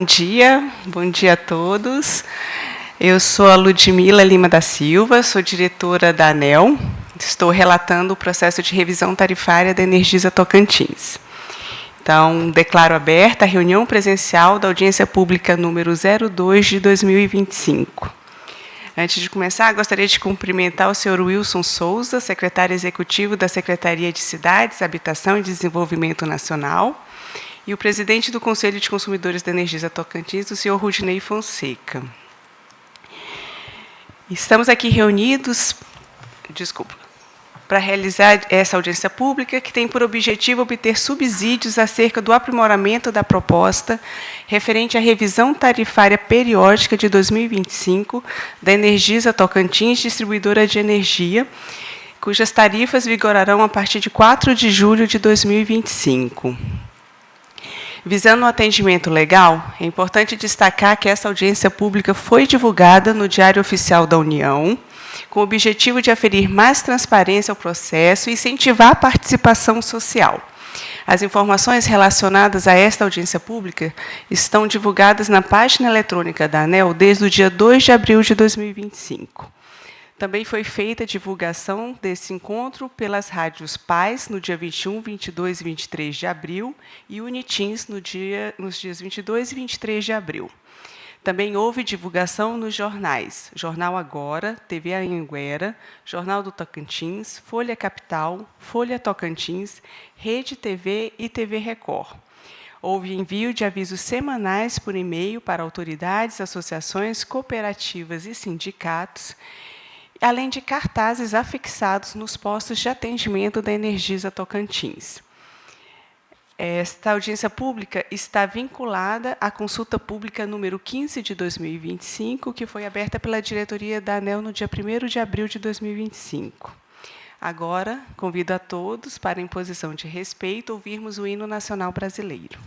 Bom dia a todos. Eu sou a Ludmila Lima da Silva, sou diretora da ANEEL. Estou relatando o processo de revisão tarifária da Energisa Tocantins. Então, declaro aberta a reunião presencial da audiência pública número 02 de 2025. Antes de começar, gostaria de cumprimentar o senhor Wilson Souza, secretário executivo da Secretaria de Cidades, Habitação e Desenvolvimento Nacional, e o presidente do Conselho de Consumidores da Energisa Tocantins, o senhor Rudinei Fonseca. Estamos aqui reunidos, para realizar essa audiência pública, que tem por objetivo obter subsídios acerca do aprimoramento da proposta referente à revisão tarifária periódica de 2025 da Energisa Tocantins, distribuidora de energia, cujas tarifas vigorarão a partir de 4 de julho de 2025. Visando o atendimento legal, é importante destacar que essa audiência pública foi divulgada no Diário Oficial da União, com o objetivo de aferir mais transparência ao processo e incentivar a participação social. As informações relacionadas a esta audiência pública estão divulgadas na página eletrônica da ANEEL desde o dia 2 de abril de 2025. Também foi feita a divulgação desse encontro pelas rádios Paz, no dia 21, 22 e 23 de abril, e Unitins, nos dias 22 e 23 de abril. Também houve divulgação nos jornais Jornal Agora, TV Anhanguera, Jornal do Tocantins, Folha Capital, Folha Tocantins, Rede TV e TV Record. Houve envio de avisos semanais por e-mail para autoridades, associações, cooperativas e sindicatos, além de cartazes afixados nos postos de atendimento da Energisa Tocantins. Esta audiência pública está vinculada à consulta pública número 15 de 2025, que foi aberta pela diretoria da ANEEL no dia 1º de abril de 2025. Agora, convido a todos para, em posição de respeito, ouvirmos o hino nacional brasileiro.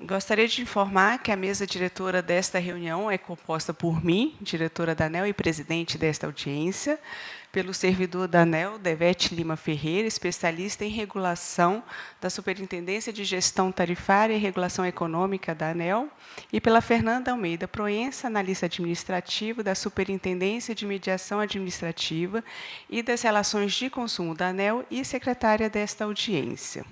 Gostaria de informar que a mesa diretora desta reunião é composta por mim, diretora da ANEEL e presidente desta audiência, pelo servidor da ANEEL, Devete Lima Ferreira, especialista em regulação da Superintendência de Gestão Tarifária e Regulação Econômica da ANEEL, e pela Fernanda Almeida Proença, analista administrativo da Superintendência de Mediação Administrativa e das Relações de Consumo da ANEEL e secretária desta audiência.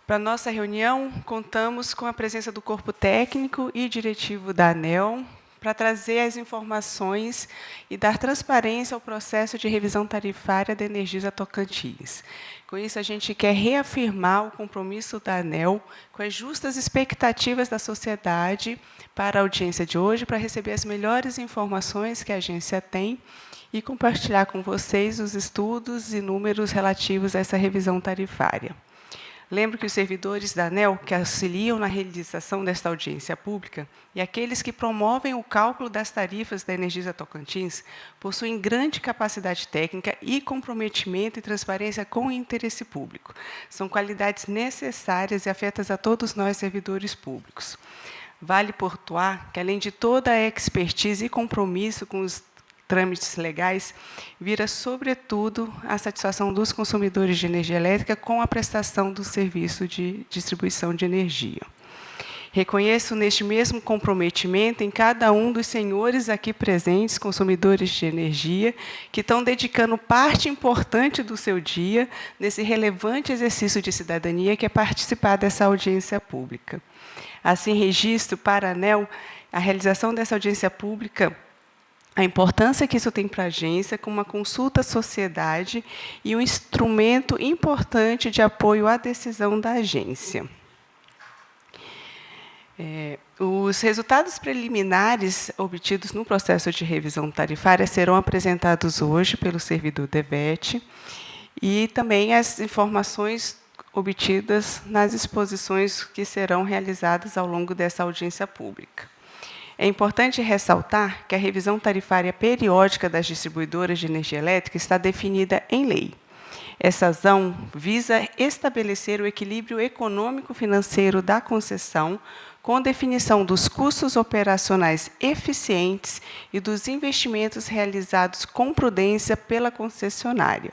Para a nossa reunião, contamos com a presença do corpo técnico e diretivo da ANEEL, para trazer as informações e dar transparência ao processo de revisão tarifária da Energisa Tocantins. Com isso, a gente quer reafirmar o compromisso da ANEEL com as justas expectativas da sociedade para a audiência de hoje, para receber as melhores informações que a agência tem e compartilhar com vocês os estudos e números relativos a essa revisão tarifária. Lembro que os servidores da ANEEL, que auxiliam na realização desta audiência pública, e aqueles que promovem o cálculo das tarifas da Energisa Tocantins, possuem grande capacidade técnica e comprometimento e transparência com o interesse público. São qualidades necessárias e afetas a todos nós, servidores públicos. Vale pontuar que, além de toda a expertise e compromisso com os trâmites legais, vira, sobretudo, a satisfação dos consumidores de energia elétrica com a prestação do serviço de distribuição de energia. Reconheço neste mesmo comprometimento em cada um dos senhores aqui presentes, consumidores de energia, que estão dedicando parte importante do seu dia nesse relevante exercício de cidadania que é participar dessa audiência pública. Assim, registro para a ANEEL a realização dessa audiência pública, a importância que isso tem para a agência, como uma consulta à sociedade e um instrumento importante de apoio à decisão da agência. Os resultados preliminares obtidos no processo de revisão tarifária serão apresentados hoje pelo servidor DEVET e também as informações obtidas nas exposições que serão realizadas ao longo dessa audiência pública. É importante ressaltar que a revisão tarifária periódica das distribuidoras de energia elétrica está definida em lei. Essa ação visa estabelecer o equilíbrio econômico-financeiro da concessão, com definição dos custos operacionais eficientes e dos investimentos realizados com prudência pela concessionária.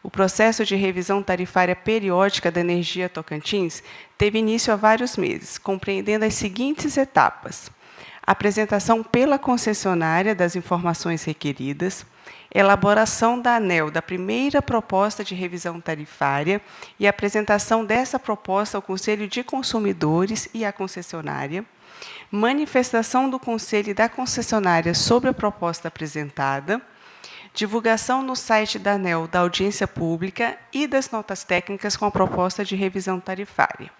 O processo de revisão tarifária periódica da Energia Tocantins teve início há vários meses, compreendendo as seguintes etapas: apresentação pela concessionária das informações requeridas, elaboração da ANEEL da primeira proposta de revisão tarifária e apresentação dessa proposta ao Conselho de Consumidores e à concessionária, manifestação do Conselho e da concessionária sobre a proposta apresentada, divulgação no site da ANEEL da audiência pública e das notas técnicas com a proposta de revisão tarifária.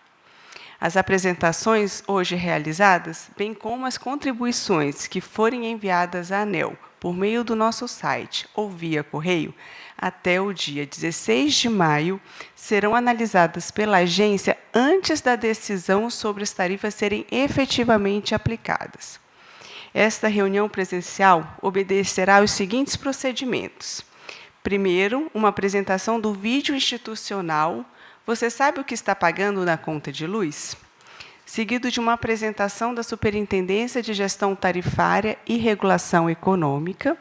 As apresentações hoje realizadas, bem como as contribuições que forem enviadas à ANEEL por meio do nosso site ou via correio, até o dia 16 de maio, serão analisadas pela agência antes da decisão sobre as tarifas serem efetivamente aplicadas. Esta reunião presencial obedecerá aos seguintes procedimentos. Primeiro, uma apresentação do vídeo institucional. Você sabe o que está pagando na conta de luz? Seguido de uma apresentação da Superintendência de Gestão Tarifária e Regulação Econômica.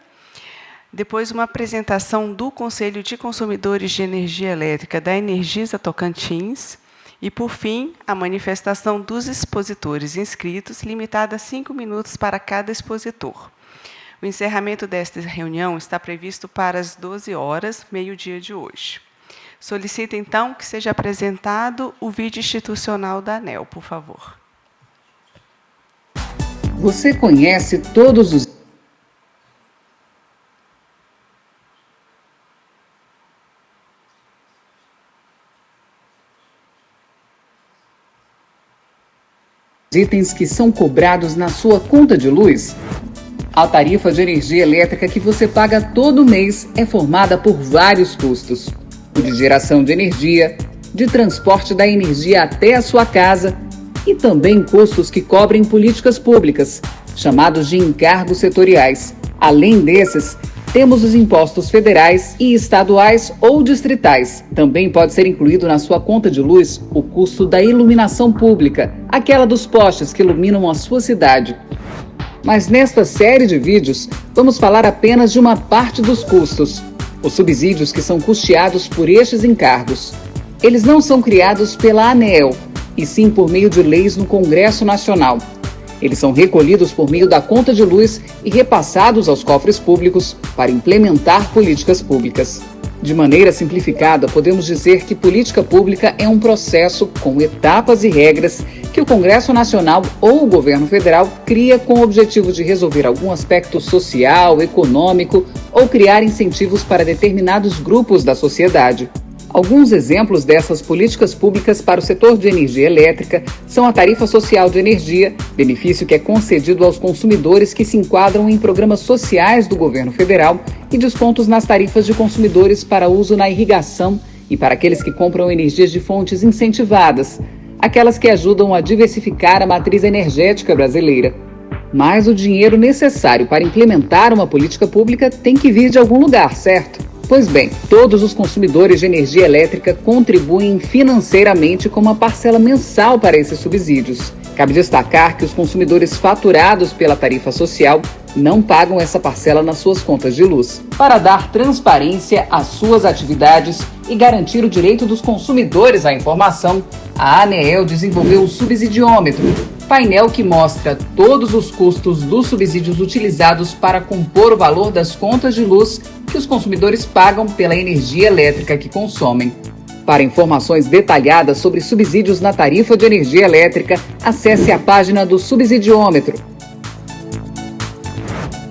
Depois, uma apresentação do Conselho de Consumidores de Energia Elétrica da Energisa Tocantins. E, por fim, a manifestação dos expositores inscritos, limitada a 5 minutos para cada expositor. O encerramento desta reunião está previsto para as 12 horas, meio-dia de hoje. Solicito, então, que seja apresentado o vídeo institucional da ANEEL, por favor. Você conhece todos os itens que são cobrados na sua conta de luz? A tarifa de energia elétrica que você paga todo mês é formada por vários custos: o de geração de energia, de transporte da energia até a sua casa e também custos que cobrem políticas públicas, chamados de encargos setoriais. Além desses, temos os impostos federais e estaduais ou distritais. Também pode ser incluído na sua conta de luz o custo da iluminação pública, aquela dos postes que iluminam a sua cidade. Mas nesta série de vídeos, vamos falar apenas de uma parte dos custos: os subsídios que são custeados por estes encargos. Eles não são criados pela ANEEL, e sim por meio de leis no Congresso Nacional. Eles são recolhidos por meio da conta de luz e repassados aos cofres públicos para implementar políticas públicas. De maneira simplificada, podemos dizer que política pública é um processo com etapas e regras que o Congresso Nacional ou o governo federal cria com o objetivo de resolver algum aspecto social, econômico ou criar incentivos para determinados grupos da sociedade. Alguns exemplos dessas políticas públicas para o setor de energia elétrica são a tarifa social de energia, benefício que é concedido aos consumidores que se enquadram em programas sociais do governo federal, e descontos nas tarifas de consumidores para uso na irrigação e para aqueles que compram energias de fontes incentivadas, aquelas que ajudam a diversificar a matriz energética brasileira. Mas o dinheiro necessário para implementar uma política pública tem que vir de algum lugar, certo? Pois bem, todos os consumidores de energia elétrica contribuem financeiramente com uma parcela mensal para esses subsídios. Cabe destacar que os consumidores faturados pela tarifa social não pagam essa parcela nas suas contas de luz. Para dar transparência às suas atividades e garantir o direito dos consumidores à informação, a ANEEL desenvolveu o subsidiômetro, painel que mostra todos os custos dos subsídios utilizados para compor o valor das contas de luz que os consumidores pagam pela energia elétrica que consomem. Para informações detalhadas sobre subsídios na tarifa de energia elétrica, acesse a página do subsidiômetro.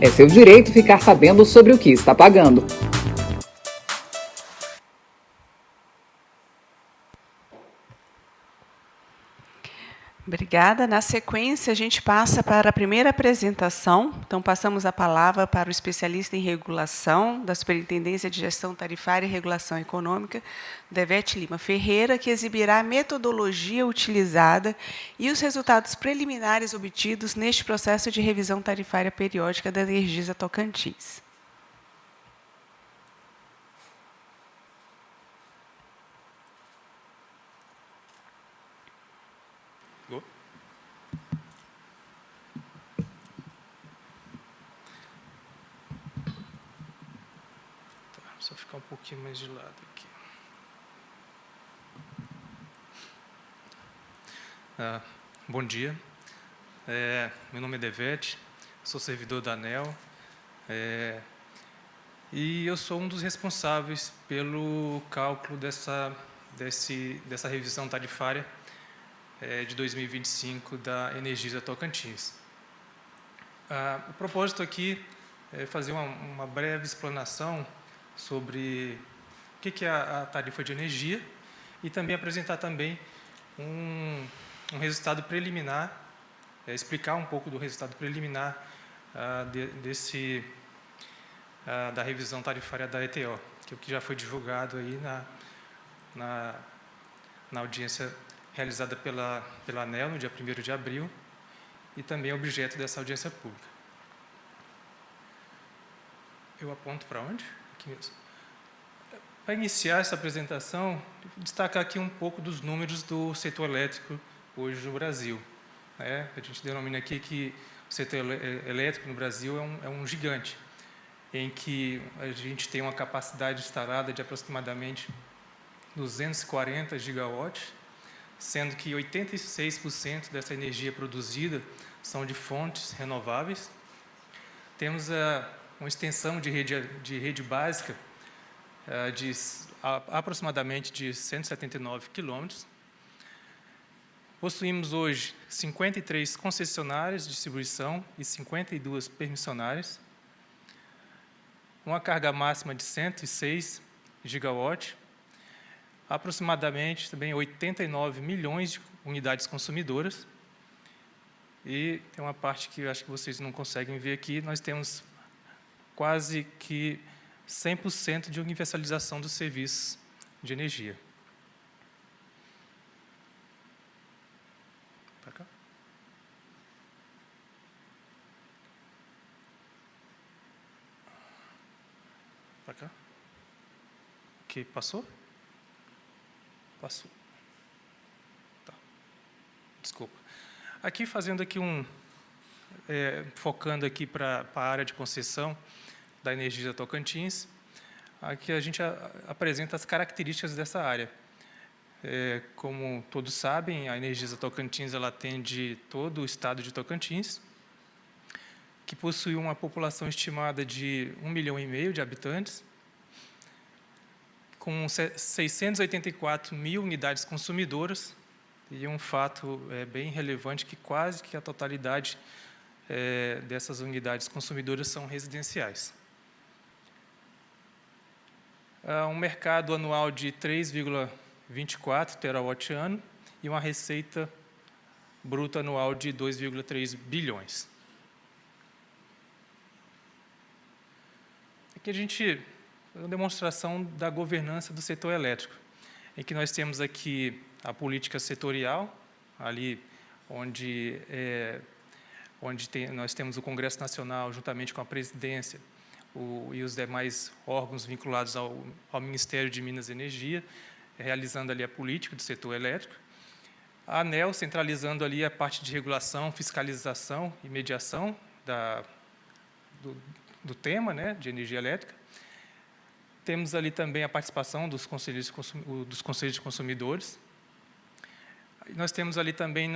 É seu direito ficar sabendo sobre o que está pagando. Obrigada. Na sequência, a gente passa para a primeira apresentação. Então, passamos a palavra para o especialista em regulação da Superintendência de Gestão Tarifária e Regulação Econômica, Devete Lima Ferreira, que exibirá a metodologia utilizada e os resultados preliminares obtidos neste processo de revisão tarifária periódica da Energisa Tocantins. Só ficar um pouquinho mais de lado aqui. Bom dia. Meu nome é Devete, sou servidor da ANEEL e eu sou um dos responsáveis pelo cálculo dessa revisão tarifária de 2025 da Energisa Tocantins. O propósito aqui é fazer uma breve explanação sobre o que é a tarifa de energia e também apresentar também um resultado preliminar, explicar um pouco do resultado preliminar da revisão tarifária da ETO, que já foi divulgado aí na audiência realizada pela ANEEL no dia 1º de abril e também objeto dessa audiência pública. Eu aponto para onde? Aqui mesmo. Para iniciar essa apresentação, destacar aqui um pouco dos números do setor elétrico hoje no Brasil. A gente denomina aqui que o setor elétrico no Brasil é um gigante, em que a gente tem uma capacidade instalada de aproximadamente 240 gigawatts, sendo que 86% dessa energia produzida são de fontes renováveis. Temos uma extensão de rede básica de aproximadamente de 179 quilômetros. Possuímos hoje 53 concessionárias de distribuição e 52 permissionárias, uma carga máxima de 106 gigawatts, aproximadamente também 89 milhões de unidades consumidoras, e tem uma parte que eu acho que vocês não conseguem ver aqui, nós temos quase que 100% de universalização dos serviços de energia. Para cá. Para cá. Ok, passou? Passou. Tá. Desculpa. Aqui, fazendo aqui focando aqui para a área de concessão da Energisa Tocantins, aqui a gente apresenta as características dessa área. Como todos sabem, a Energisa Tocantins ela atende todo o estado de Tocantins, que possui uma população estimada de 1,5 milhão de habitantes, com 684 mil unidades consumidoras, e um fato bem relevante que quase que a totalidade dessas unidades consumidoras são residenciais. Há um mercado anual de 3,24 terawatt-ano e uma receita bruta anual de 2,3 bilhões. Aqui a gente uma demonstração da governança do setor elétrico, em que nós temos aqui a política setorial, ali onde nós temos o Congresso Nacional, juntamente com a presidência e os demais órgãos vinculados ao Ministério de Minas e Energia, realizando ali a política do setor elétrico. A ANEEL centralizando ali a parte de regulação, fiscalização e mediação do tema, né, de energia elétrica. Temos ali também a participação dos conselhos de consumidores. Nós temos ali também,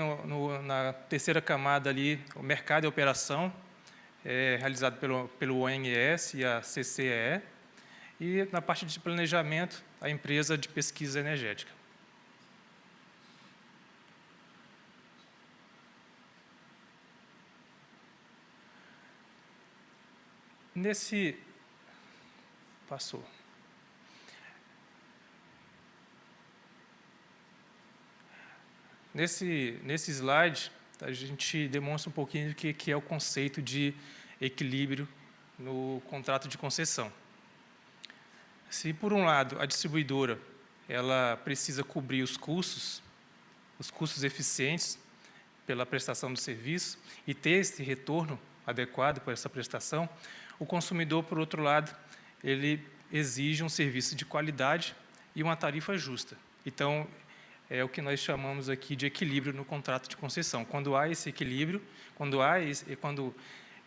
na terceira camada, ali, o mercado e operação, realizado pelo ONS e a CCEE. E, na parte de planejamento, a empresa de pesquisa energética. Passou. Nesse slide, a gente demonstra um pouquinho do que é o conceito de equilíbrio no contrato de concessão. Se, por um lado, a distribuidora ela precisa cobrir os custos eficientes pela prestação do serviço e ter esse retorno adequado por essa prestação, o consumidor, por outro lado, ele exige um serviço de qualidade e uma tarifa justa. Então, é o que nós chamamos aqui de equilíbrio no contrato de concessão. Quando há esse equilíbrio, quando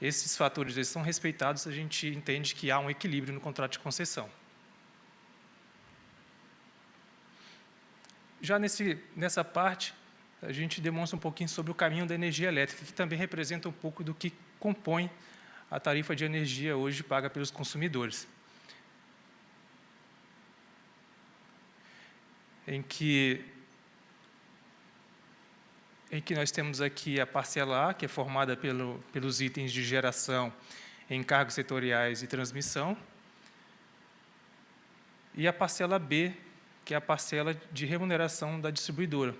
esses fatores eles são respeitados, a gente entende que há um equilíbrio no contrato de concessão. Já nessa parte, a gente demonstra um pouquinho sobre o caminho da energia elétrica, que também representa um pouco do que compõe a tarifa de energia hoje paga pelos consumidores. Em que nós temos aqui a parcela A, que é formada pelos itens de geração, encargos setoriais e transmissão, e a parcela B, que é a parcela de remuneração da distribuidora.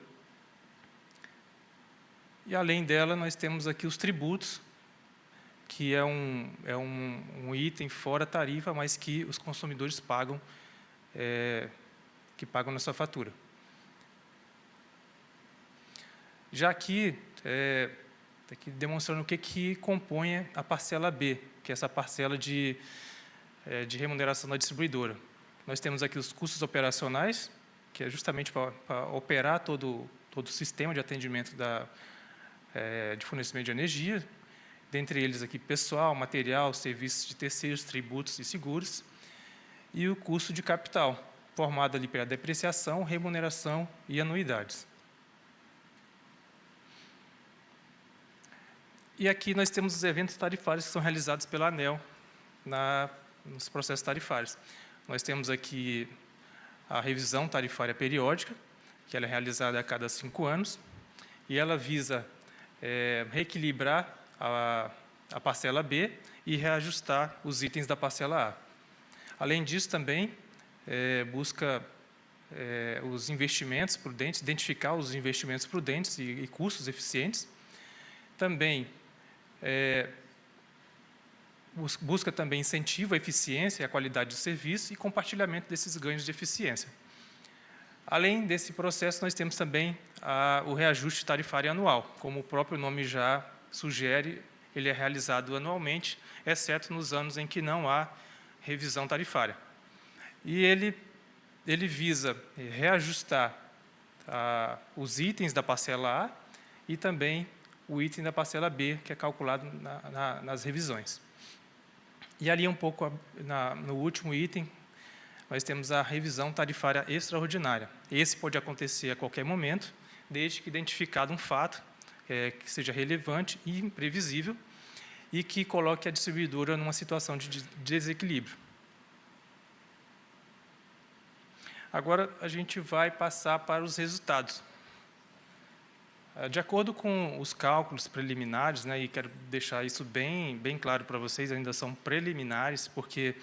E, além dela, nós temos aqui os tributos, que é um item fora tarifa, mas que os consumidores pagam, na sua fatura. Já aqui demonstrando o que compõe a parcela B, que é essa parcela de remuneração da distribuidora. Nós temos aqui os custos operacionais, que é justamente para operar todo o sistema de atendimento de fornecimento de energia, dentre eles aqui pessoal, material, serviços de terceiros, tributos e seguros, e o custo de capital, formado ali pela depreciação, remuneração e anuidades. E aqui nós temos os eventos tarifários que são realizados pela ANEEL nos processos tarifários. Nós temos aqui a revisão tarifária periódica, que ela é realizada a cada 5 anos, e ela visa reequilibrar a parcela B e reajustar os itens da parcela A. Além disso, também busca os investimentos prudentes, identificar os investimentos prudentes e custos eficientes. Também busca também incentivo à eficiência e à qualidade do serviço e compartilhamento desses ganhos de eficiência. Além desse processo, nós temos também o reajuste tarifário anual. Como o próprio nome já sugere, ele é realizado anualmente, exceto nos anos em que não há revisão tarifária. E ele visa reajustar os itens da parcela A e também o item da parcela B, que é calculado nas revisões. E ali um pouco no último item, nós temos a revisão tarifária extraordinária. Esse pode acontecer a qualquer momento, desde que identificado um fato que seja relevante e imprevisível e que coloque a distribuidora numa situação de desequilíbrio. Agora, a gente vai passar para os resultados. De acordo com os cálculos preliminares, né, e quero deixar isso bem claro para vocês, ainda são preliminares, porque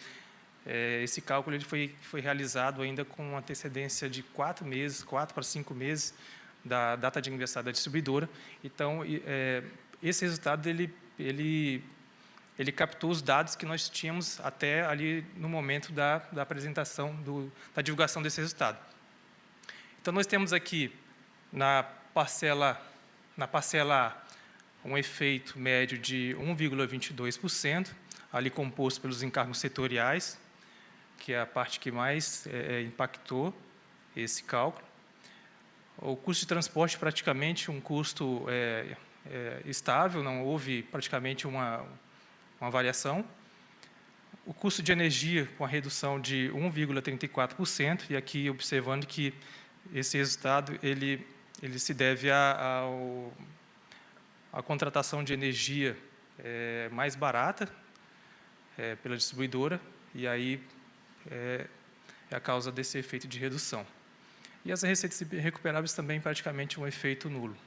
esse cálculo ele foi realizado ainda com uma antecedência de 4 meses, 4 para 5 meses da data de aniversário da distribuidora. Então, esse resultado ele captou os dados que nós tínhamos até ali no momento da apresentação, da divulgação desse resultado. Então, nós temos aqui na parcela A um efeito médio de 1,22%, ali composto pelos encargos setoriais, que é a parte que mais impactou esse cálculo. O custo de transporte, praticamente um custo estável, não houve praticamente uma variação. O custo de energia, com a redução de 1,34%, e aqui observando que esse resultado ele se deve à contratação de energia mais barata pela distribuidora, e aí é a causa desse efeito de redução. E as receitas recuperáveis também praticamente um efeito nulo.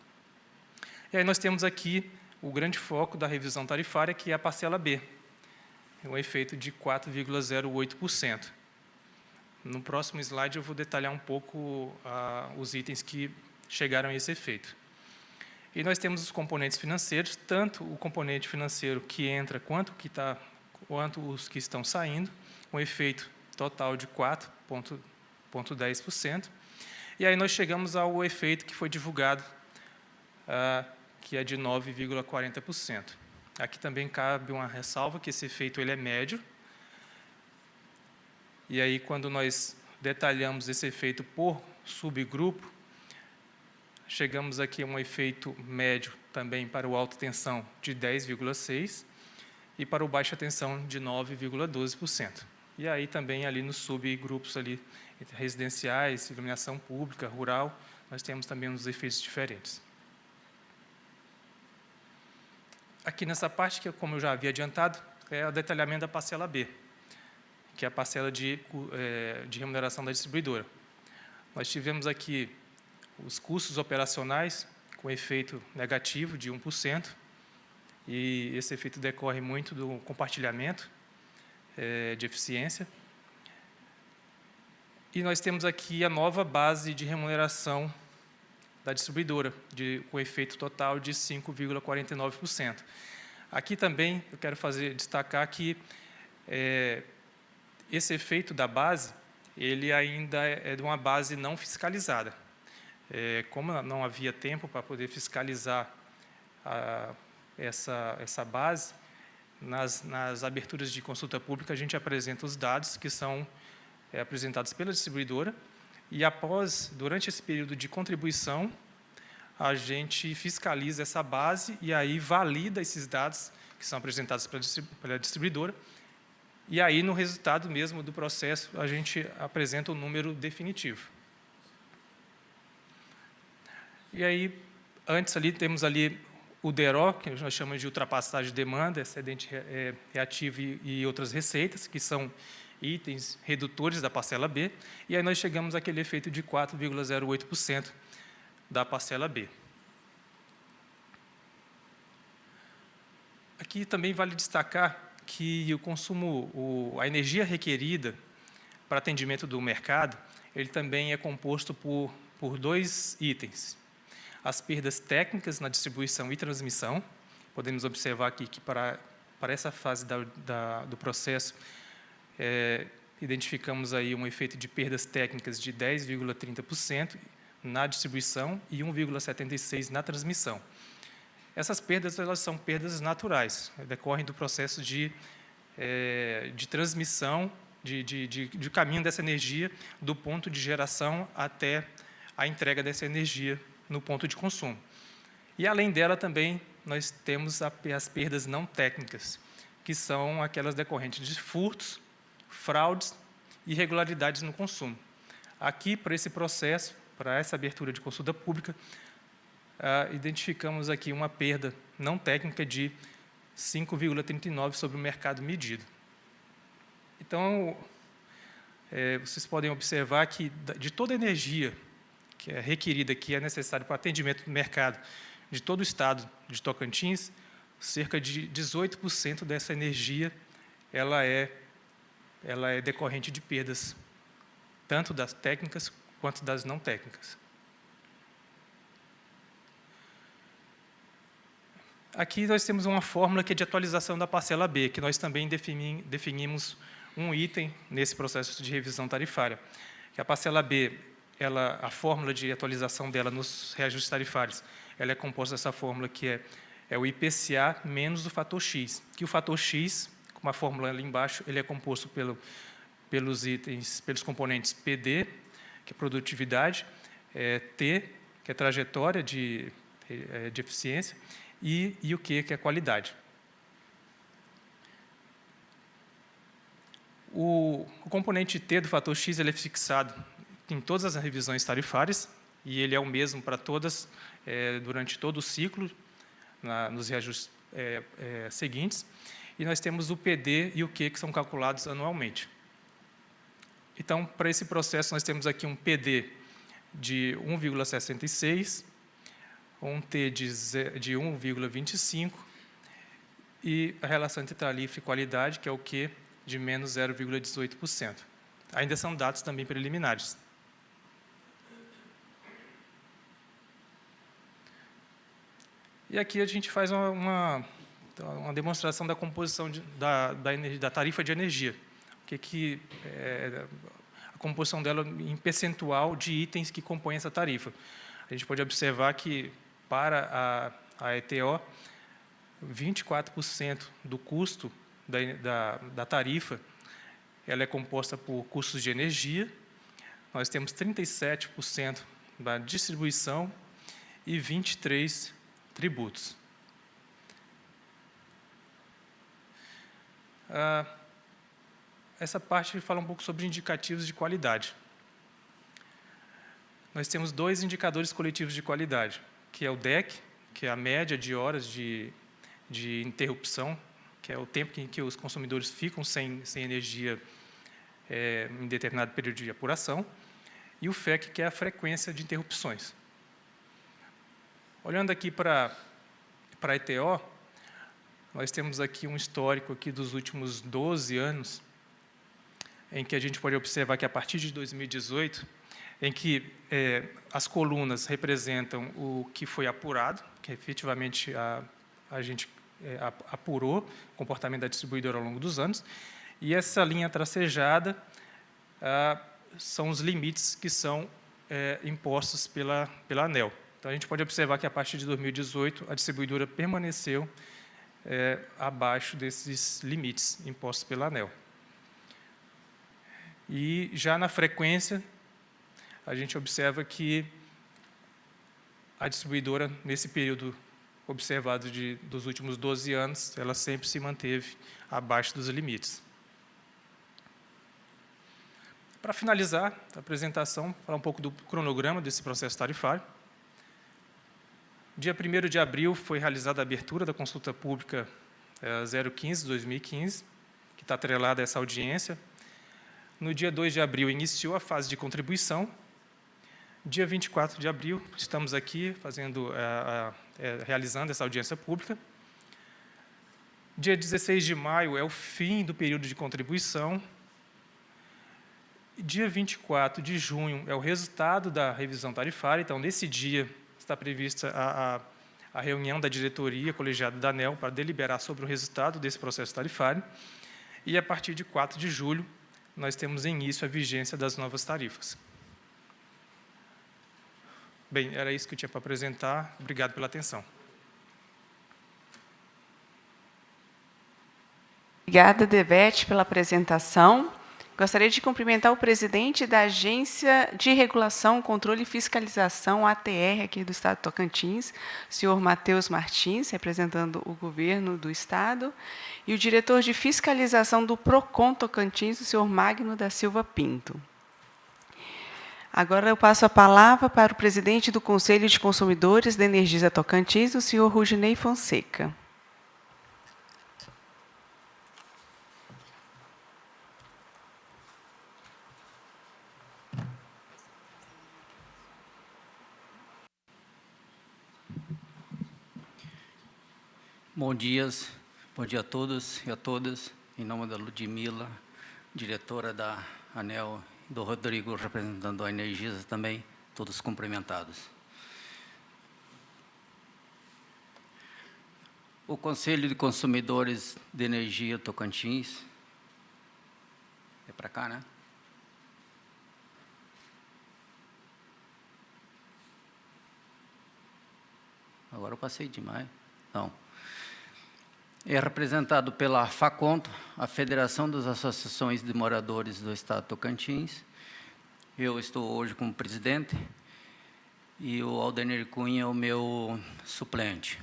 E aí nós temos aqui o grande foco da revisão tarifária, que é a parcela B, um efeito de 4,08%. No próximo slide eu vou detalhar um pouco os itens que chegaram a esse efeito. E nós temos os componentes financeiros, tanto o componente financeiro que entra quanto os que estão saindo, um efeito total de 4,10%. E aí nós chegamos ao efeito que foi divulgado, que é de 9,40%. Aqui também cabe uma ressalva que esse efeito ele é médio. E aí, quando nós detalhamos esse efeito por subgrupo, chegamos aqui a um efeito médio também para o alta tensão de 10,6% e para o baixa tensão de 9,12%. E aí também ali nos subgrupos ali, residenciais, iluminação pública, rural, nós temos também uns efeitos diferentes. Aqui nessa parte, que como eu já havia adiantado, é o detalhamento da parcela B, que é a parcela de remuneração da distribuidora. Nós tivemos aqui os custos operacionais com efeito negativo de 1%, e esse efeito decorre muito do compartilhamento de eficiência. E nós temos aqui a nova base de remuneração da distribuidora, com efeito total de 5,49%. Aqui também eu quero destacar que esse efeito da base, ele ainda é de uma base não fiscalizada. Como não havia tempo para poder fiscalizar essa base, nas aberturas de consulta pública, a gente apresenta os dados que são apresentados pela distribuidora, e durante esse período de contribuição, a gente fiscaliza essa base e aí valida esses dados que são apresentados pela distribuidora, e aí, no resultado mesmo do processo, a gente apresenta o número definitivo. E aí, antes ali, temos ali o DERO, que nós chamamos de ultrapassagem de demanda, excedente reativo e outras receitas, que são itens redutores da parcela B, e aí nós chegamos àquele efeito de 4,08% da parcela B. Aqui também vale destacar que o consumo, a energia requerida para atendimento do mercado, ele também é composto por 2 itens. As perdas técnicas na distribuição e transmissão. Podemos observar aqui que para essa fase do processo, identificamos aí um efeito de perdas técnicas de 10,30% na distribuição e 1,76% na transmissão. Essas perdas, elas são perdas naturais, decorrem do processo de transmissão, de caminho dessa energia, do ponto de geração até a entrega dessa energia no ponto de consumo. E, além dela, também, nós temos as perdas não técnicas, que são aquelas decorrentes de furtos, fraudes e irregularidades no consumo. Aqui, para esse processo, para essa abertura de consulta pública, identificamos aqui uma perda não técnica de 5,39% sobre o mercado medido. Então, vocês podem observar que, de toda a energia que é requerida, que é necessária para o atendimento do mercado de todo o estado de Tocantins, cerca de 18% dessa energia ela é decorrente de perdas, tanto das técnicas quanto das não técnicas. Aqui nós temos uma fórmula que é de atualização da parcela B, que nós também definimos um item nesse processo de revisão tarifária. Que a parcela B, a fórmula de atualização dela nos reajustes tarifários, ela é composta dessa fórmula que é o IPCA menos o fator X, que o fator X, com a fórmula ali embaixo, ele é composto pelos componentes PD, que é produtividade, T, que é trajetória de eficiência, e o Q, que é qualidade. O componente T do fator X ele é fixado em todas as revisões tarifárias, e ele é o mesmo para todas, durante todo o ciclo, nos reajustes seguintes, e nós temos o PD e o Q, que são calculados anualmente. Então, para esse processo, nós temos aqui um PD de 1,66, um T de 1,25 e a relação entre tarifa e qualidade, que é o Q, de menos 0,18%. Ainda são dados também preliminares. E aqui a gente faz uma demonstração da composição da tarifa de energia. Que a composição dela em percentual de itens que compõem essa tarifa. A gente pode observar que, para a ETO, 24% do custo da tarifa ela é composta por custos de energia, nós temos 37% da distribuição e 23% tributos. Essa parte fala um pouco sobre indicativos de qualidade. Nós temos 2 indicadores coletivos de qualidade, que é o DEC, que é a média de horas de interrupção, que é o tempo em que os consumidores ficam sem energia em determinado período de apuração, e o FEC, que é a frequência de interrupções. Olhando aqui para a ETO, nós temos aqui um histórico aqui dos últimos 12 anos, em que a gente pode observar que, a partir de 2018, em que as colunas representam o que foi apurado, que efetivamente a gente apurou o comportamento da distribuidora ao longo dos anos, e essa linha tracejada são os limites que são impostos pela ANEEL. Então, a gente pode observar que, a partir de 2018, a distribuidora permaneceu abaixo desses limites impostos pela ANEEL. E, já na frequência, a gente observa que a distribuidora, nesse período observado dos últimos 12 anos, ela sempre se manteve abaixo dos limites. Para finalizar a apresentação, falar um pouco do cronograma desse processo tarifário. Dia 1º de abril foi realizada a abertura da consulta pública 015/2015, que está atrelada a essa audiência. No dia 2 de abril, iniciou a fase de contribuição. Dia 24 de abril, estamos aqui realizando essa audiência pública. Dia 16 de maio é o fim do período de contribuição. Dia 24 de junho é o resultado da revisão tarifária. Então, nesse dia, está prevista a reunião da diretoria colegiada da ANEEL para deliberar sobre o resultado desse processo tarifário. E, a partir de 4 de julho, nós temos início a vigência das novas tarifas. Bem, era isso que eu tinha para apresentar. Obrigado pela atenção. Obrigada, Devete, pela apresentação. Gostaria de cumprimentar o presidente da Agência de Regulação, Controle e Fiscalização, ATR, aqui do Estado de Tocantins, o senhor Matheus Martins, representando o governo do Estado, e o diretor de fiscalização do PROCON Tocantins, o senhor Magno da Silva Pinto. Agora eu passo a palavra para o presidente do Conselho de Consumidores da Energisa Tocantins, o senhor Rudinei Fonseca. Bom dia a todos e a todas. Em nome da Ludmila, diretora da ANEEL, do Rodrigo, representando a Energisa também, todos cumprimentados. O Conselho de Consumidores de Energia Tocantins, é para cá, né? Agora eu passei demais. Não. É representado pela FACONTO, a Federação das Associações de Moradores do Estado de Tocantins. Eu estou hoje como presidente e o Aldenir Cunha é o meu suplente.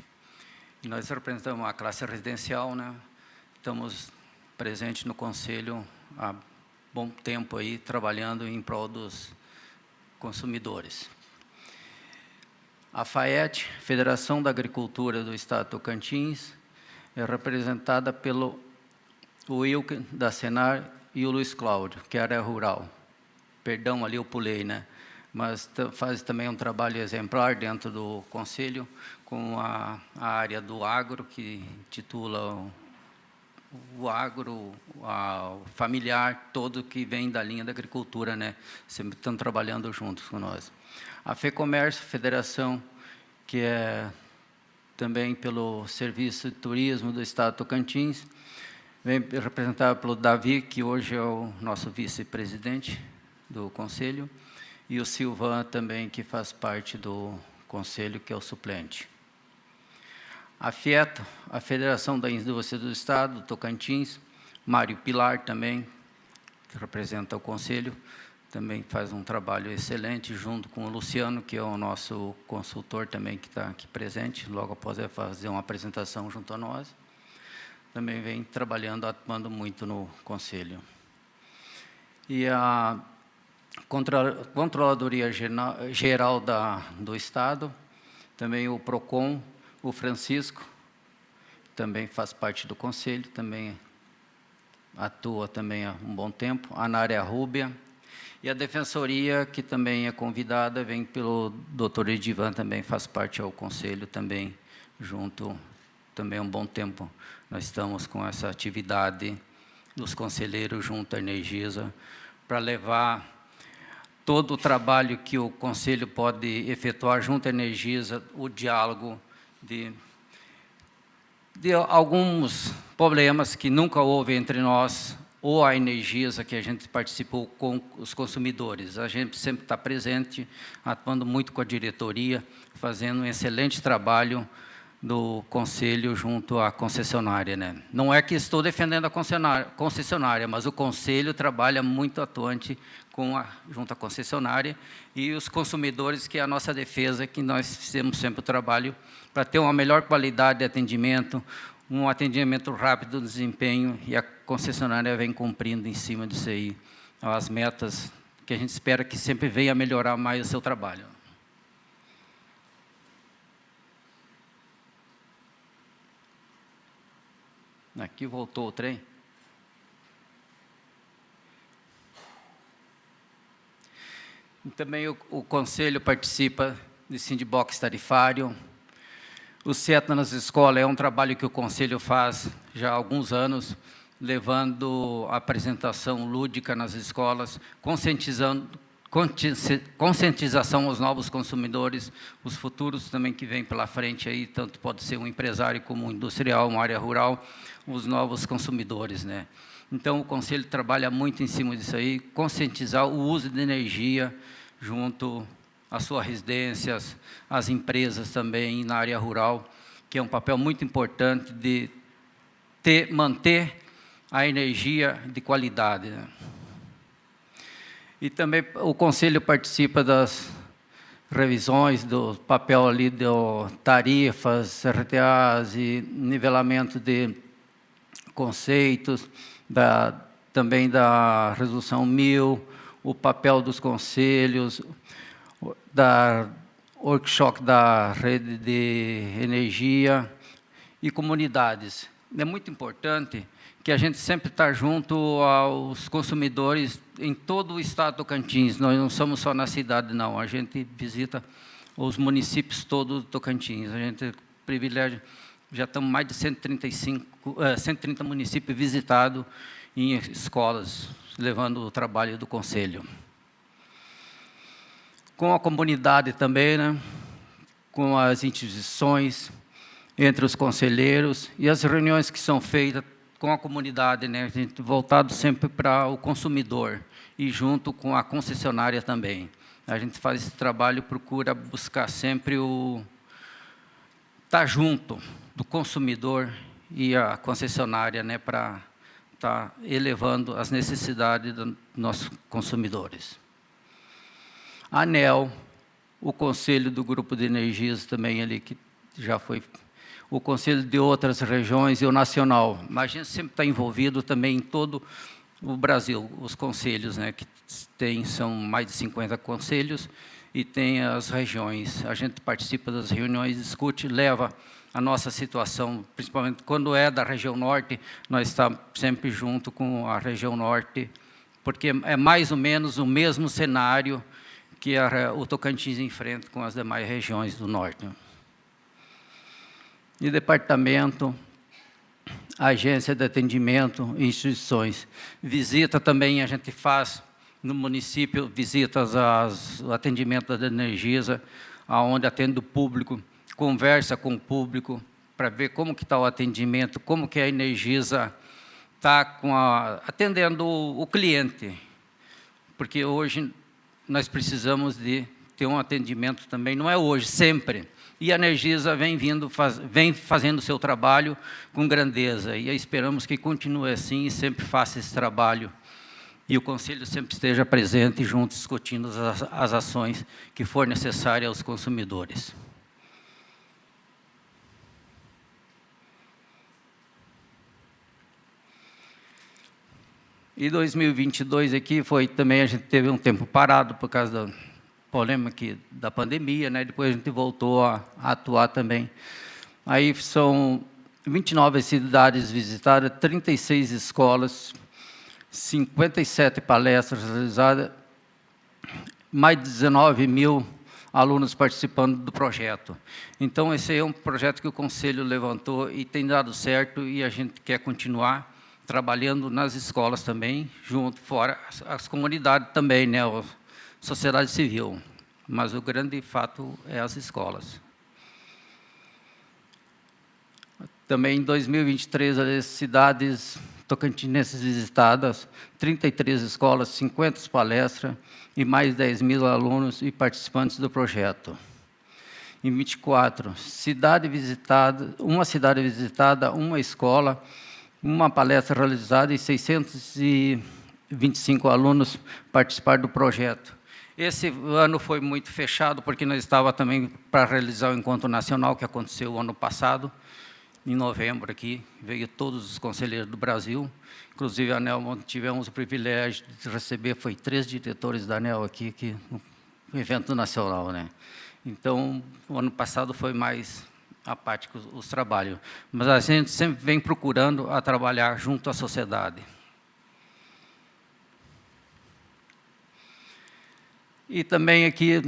E nós representamos a classe residencial, né? Estamos presentes no Conselho há bom tempo aí, trabalhando em prol dos consumidores. A FAET, Federação da Agricultura do Estado de Tocantins, é representada pelo Wilke da Senar e o Luiz Cláudio, que é área rural. Perdão, ali eu pulei, né? Mas faz também um trabalho exemplar dentro do Conselho, com a área do agro, que titula o agro, o familiar, todo que vem da linha da agricultura, né? Sempre estão trabalhando juntos com nós. A FEComércio, Federação, que é também pelo Serviço de Turismo do Estado de Tocantins, vem representada pelo Davi, que hoje é o nosso vice-presidente do Conselho, e o Silvan também, que faz parte do Conselho, que é o suplente. A FIETO, a Federação da Indústria do Estado, do Tocantins, Mário Pilar também, que representa o Conselho, também faz um trabalho excelente, junto com o Luciano, que é o nosso consultor também, que está aqui presente, logo após ele fazer uma apresentação junto a nós. Também vem trabalhando, atuando muito no Conselho. E a Controladoria Geral do Estado, também o PROCON, o Francisco, também faz parte do Conselho, também atua também há um bom tempo, a Nária Rúbia, e a Defensoria, que também é convidada, vem pelo Dr. Edivan, também faz parte ao Conselho, também junto, também há um bom tempo. Nós estamos com essa atividade dos conselheiros junto à Energisa, para levar todo o trabalho que o Conselho pode efetuar junto à Energisa, o diálogo de alguns problemas que nunca houve entre nós, ou a Energisa, que a gente participou com os consumidores. A gente sempre está presente, atuando muito com a diretoria, fazendo um excelente trabalho do Conselho junto à concessionária, né? Não é que estou defendendo a concessionária, mas o Conselho trabalha muito atuante junto à concessionária e os consumidores, que é a nossa defesa, que nós fizemos sempre o trabalho para ter uma melhor qualidade de atendimento, um atendimento rápido, desempenho, e a concessionária vem cumprindo em cima disso aí as metas que a gente espera que sempre venha melhorar mais o seu trabalho. Aqui voltou o trem. E também o Conselho participa de sandbox tarifário. O CETA nas escolas é um trabalho que o Conselho faz já há alguns anos, levando a apresentação lúdica nas escolas, conscientização aos novos consumidores, os futuros também que vêm pela frente, aí, tanto pode ser um empresário como um industrial, uma área rural, os novos consumidores, né? Então, o Conselho trabalha muito em cima disso aí, conscientizar o uso de energia junto às suas residências, às empresas também na área rural, que é um papel muito importante de manter a energia de qualidade, né? E também o Conselho participa das revisões do papel ali de tarifas, RTAs e nivelamento de conceitos, também da Resolução 1000, o papel dos conselhos, da workshop da rede de energia e comunidades. É muito importante que a gente sempre está junto aos consumidores em todo o estado do Tocantins. Nós não somos só na cidade, não. A gente visita os municípios todos do Tocantins. A gente privilegia já estamos mais de 130 municípios visitados em escolas, levando o trabalho do Conselho. Com a comunidade também, né? Com as instituições, entre os conselheiros, e as reuniões que são feitas com a comunidade, né? A gente voltado sempre para o consumidor, e junto com a concessionária também. A gente faz esse trabalho, procura buscar sempre estar junto do consumidor e a concessionária, né, para estar elevando as necessidades dos nossos consumidores. A ANEEL, o Conselho do Grupo de Energias também, ali, que já foi, o Conselho de outras regiões e o Nacional. Mas a gente sempre está envolvido também em todo o Brasil, os conselhos, né, que são mais de 50 conselhos, e tem as regiões. A gente participa das reuniões, discute, leva a nossa situação, principalmente quando é da região norte, nós estamos sempre junto com a região norte, porque é mais ou menos o mesmo cenário que o Tocantins enfrenta com as demais regiões do norte. E departamento, agência de atendimento, instituições. Visita também a gente faz no município, visitas ao atendimento da Energisa, onde atende o público, conversa com o público, para ver como que está o atendimento, como que a Energisa está atendendo o cliente. Porque hoje nós precisamos de ter um atendimento também, não é hoje, sempre. E a Energisa vem fazendo o seu trabalho com grandeza, e esperamos que continue assim e sempre faça esse trabalho. E o Conselho sempre esteja presente junto, discutindo as ações que for necessárias aos consumidores. E 2022 aqui foi também, a gente teve um tempo parado por causa da polêmica da pandemia, né? Depois a gente voltou a atuar também. Aí são 29 cidades visitadas, 36 escolas, 57 palestras realizadas, mais de 19 mil alunos participando do projeto. Então, esse é um projeto que o Conselho levantou e tem dado certo, e a gente quer continuar trabalhando nas escolas também, junto, fora as comunidades também, né, a sociedade civil. Mas o grande fato é as escolas. Também em 2023, as cidades tocantinenses visitadas, 33 escolas, 50 palestras e mais de 10 mil alunos e participantes do projeto. Em 24, uma cidade visitada, uma escola, uma palestra realizada e 625 alunos participaram do projeto. Esse ano foi muito fechado, porque nós estávamos também para realizar o Encontro Nacional, que aconteceu o ano passado, em novembro aqui, veio todos os conselheiros do Brasil, inclusive a ANEEL, tivemos o privilégio de receber, foi 3 diretores da ANEEL aqui, no evento nacional, né? Então, o ano passado foi mais apático os trabalhos, mas a gente sempre vem procurando a trabalhar junto à sociedade. E também aqui,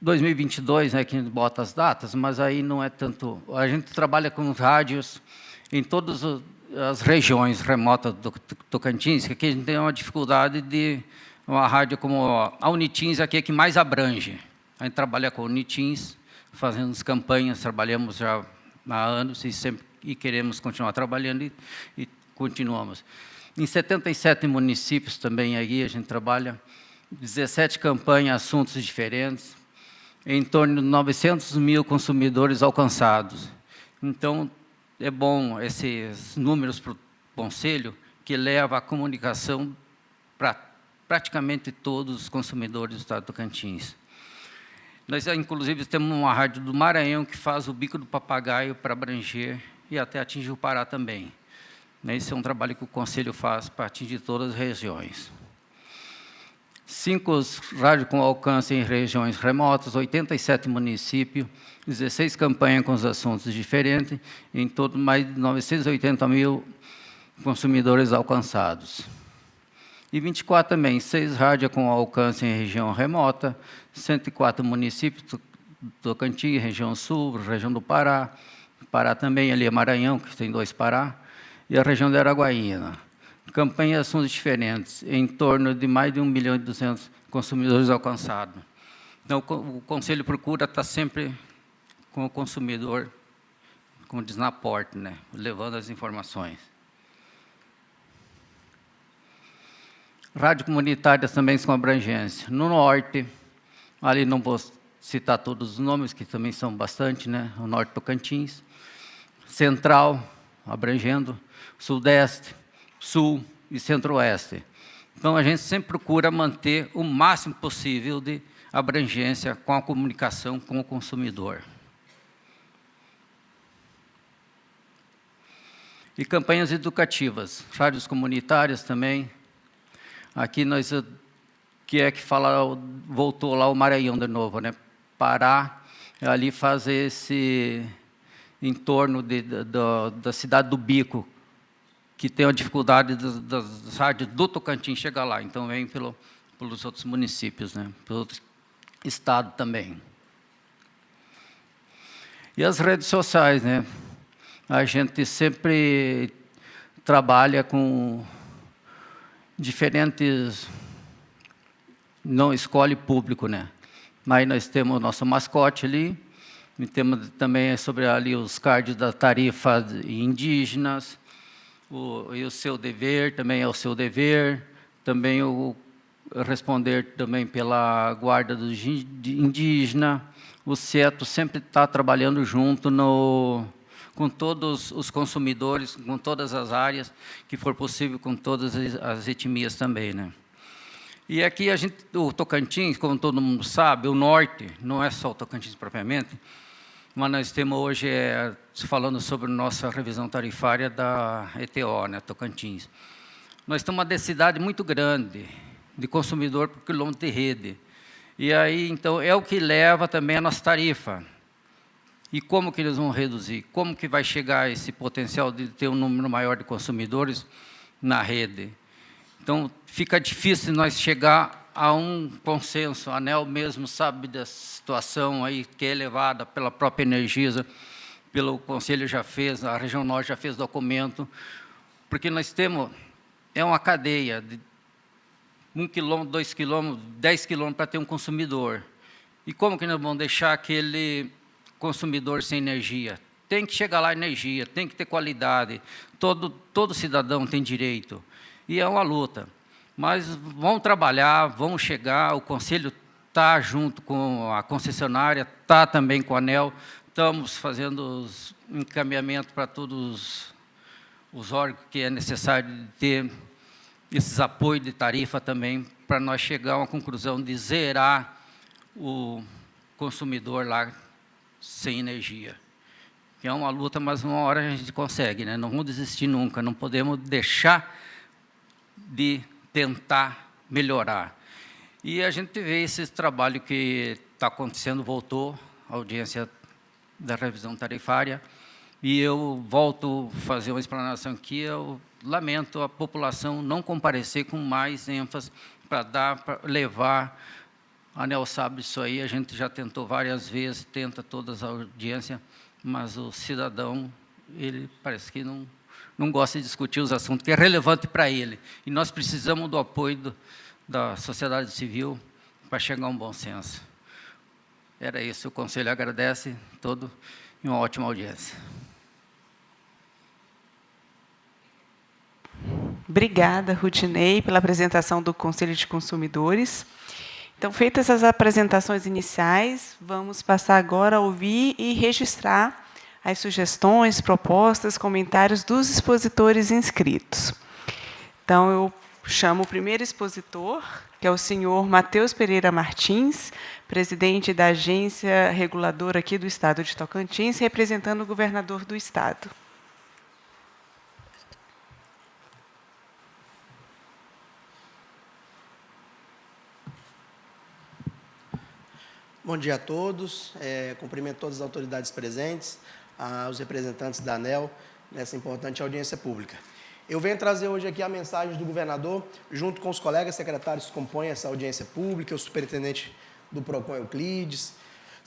2022, né, que a gente bota as datas, mas aí não é tanto... A gente trabalha com rádios em todas as regiões remotas do Tocantins, que aqui a gente tem uma dificuldade de... Uma rádio como a Unitins, aqui é que mais abrange. A gente trabalha com a Unitins, fazendo as campanhas, trabalhamos já há anos e queremos continuar trabalhando e continuamos. Em 77 municípios também aí a gente trabalha, 17 campanhas, assuntos diferentes, em torno de 900 mil consumidores alcançados. Então, é bom esses números para o Conselho, que leva a comunicação para praticamente todos os consumidores do Estado do Tocantins. Nós, inclusive, temos uma rádio do Maranhão que faz o bico do papagaio para abranger e até atingir o Pará também. Esse é um trabalho que o Conselho faz para atingir todas as regiões. 5 rádios com alcance em regiões remotas, 87 municípios, 16 campanhas com os assuntos diferentes, em todo mais de 980 mil consumidores alcançados. E 24 também, 6 rádios com alcance em região remota, 104 municípios, Tocantins, região sul, região do Pará, Pará também, ali é Maranhão, que tem 2 Pará, e a região de Araguaína. Campanha de assuntos diferentes, em torno de mais de 1.200.000 consumidores alcançados. Então, o Conselho procura estar sempre com o consumidor, como diz na porta, né, levando as informações. Rádio comunitárias também com abrangência. No norte, ali não vou citar todos os nomes, que também são bastante, né, o norte Tocantins, central, abrangendo, sudeste, sul e centro-oeste. Então, a gente sempre procura manter o máximo possível de abrangência com a comunicação com o consumidor. E campanhas educativas, rádios comunitárias também. Aqui nós, que é que fala, voltou lá o Maranhão de novo, né? Pará, ali fazer esse entorno da cidade do Bico, que tem a dificuldade das rádios do Tocantins chegar lá. Então, vem pelos outros municípios, né? Pelos outros estados também. E as redes sociais, né? A gente sempre trabalha com diferentes, não escolhe público, né? Mas nós temos o nosso mascote ali, e temos também sobre ali os cards da tarifa indígenas, e o seu dever, também é o seu dever, também o responder também pela guarda do indígena. O CETO sempre está trabalhando junto com todos os consumidores, com todas as áreas, que for possível, com todas as etnias também, né? E aqui o Tocantins, como todo mundo sabe, o norte, não é só o Tocantins propriamente, mas nós temos hoje, falando sobre nossa revisão tarifária da ETO, né, Tocantins. Nós temos uma densidade muito grande de consumidor por quilômetro de rede. E aí, então, é o que leva também a nossa tarifa. E como que eles vão reduzir? Como que vai chegar esse potencial de ter um número maior de consumidores na rede? Então, fica difícil nós chegar a um consenso. A ANEEL mesmo sabe da situação aí, que é elevada pela própria Energisa, pelo Conselho já fez, a Região Norte já fez documento, porque nós temos, é uma cadeia de 1 quilômetro, 2 quilômetros, 10 quilômetros para ter um consumidor. E como que nós vamos deixar aquele consumidor sem energia? Tem que chegar lá energia, tem que ter qualidade, todo cidadão tem direito. E é uma luta. Mas vamos trabalhar, vamos chegar, o Conselho está junto com a concessionária, está também com a ANEEL, estamos fazendo os encaminhamentos para todos os órgãos que é necessário ter esses apoios de tarifa também, para nós chegar a uma conclusão de zerar o consumidor lá sem energia. Que é uma luta, mas uma hora a gente consegue, né? Não vamos desistir nunca, não podemos deixar de tentar melhorar. E a gente vê esse trabalho que está acontecendo, voltou a audiência da revisão tarifária, e eu volto a fazer uma explanação aqui, eu lamento a população não comparecer com mais ênfase para levar. A ANEEL sabe disso aí, a gente já tentou várias vezes, tenta todas as audiências, mas o cidadão, ele parece que não gosta de discutir os assuntos que é relevante para ele. E nós precisamos do apoio da sociedade civil para chegar a um bom senso. Era isso, o Conselho agradece todo e uma ótima audiência. Obrigada, Rudinei, pela apresentação do Conselho de Consumidores. Então, feitas as apresentações iniciais, vamos passar agora a ouvir e registrar as sugestões, propostas, comentários dos expositores inscritos. Então, eu chamo o primeiro expositor, que é o senhor Matheus Pereira Martins, presidente da agência reguladora aqui do Estado de Tocantins, representando o governador do Estado. Bom dia a todos, cumprimento todas as autoridades presentes, aos representantes da ANEEL, nessa importante audiência pública. Eu venho trazer hoje aqui a mensagem do governador, junto com os colegas secretários que compõem essa audiência pública, o superintendente do PROCON Euclides,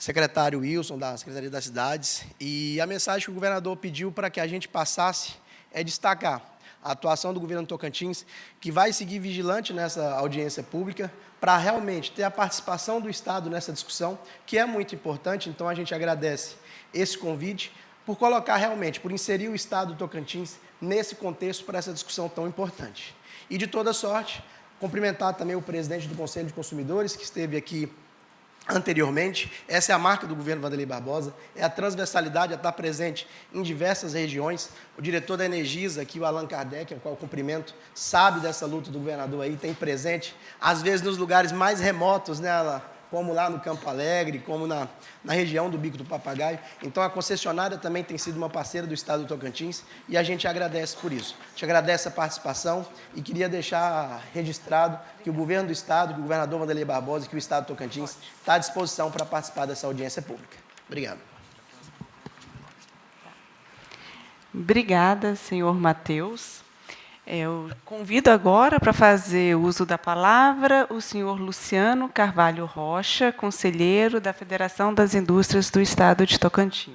secretário Wilson, da Secretaria das Cidades, e a mensagem que o governador pediu para que a gente passasse é destacar a atuação do governo Tocantins, que vai seguir vigilante nessa audiência pública, para realmente ter a participação do Estado nessa discussão, que é muito importante. Então, a gente agradece esse convite, por colocar realmente, por inserir o Estado do Tocantins nesse contexto para essa discussão tão importante. E, de toda sorte, cumprimentar também o presidente do Conselho de Consumidores, que esteve aqui anteriormente. Essa é a marca do governo Wanderley Barbosa, é a transversalidade, a estar presente em diversas regiões. O diretor da Energisa, aqui, o Allan Kardec, ao qual eu cumprimento, sabe dessa luta do governador aí, tem presente, às vezes nos lugares mais remotos, né, Allan? Como lá no Campo Alegre, como na região do Bico do Papagaio. Então, a concessionária também tem sido uma parceira do Estado do Tocantins e a gente agradece por isso. A gente agradece a participação e queria deixar registrado que o governo do Estado, que o governador Wanderley Barbosa, que o Estado do Tocantins está à disposição para participar dessa audiência pública. Obrigado. Obrigada, senhor Matheus. Eu convido agora para fazer uso da palavra o senhor Luciano Carvalho Rocha, conselheiro da Federação das Indústrias do Estado de Tocantins.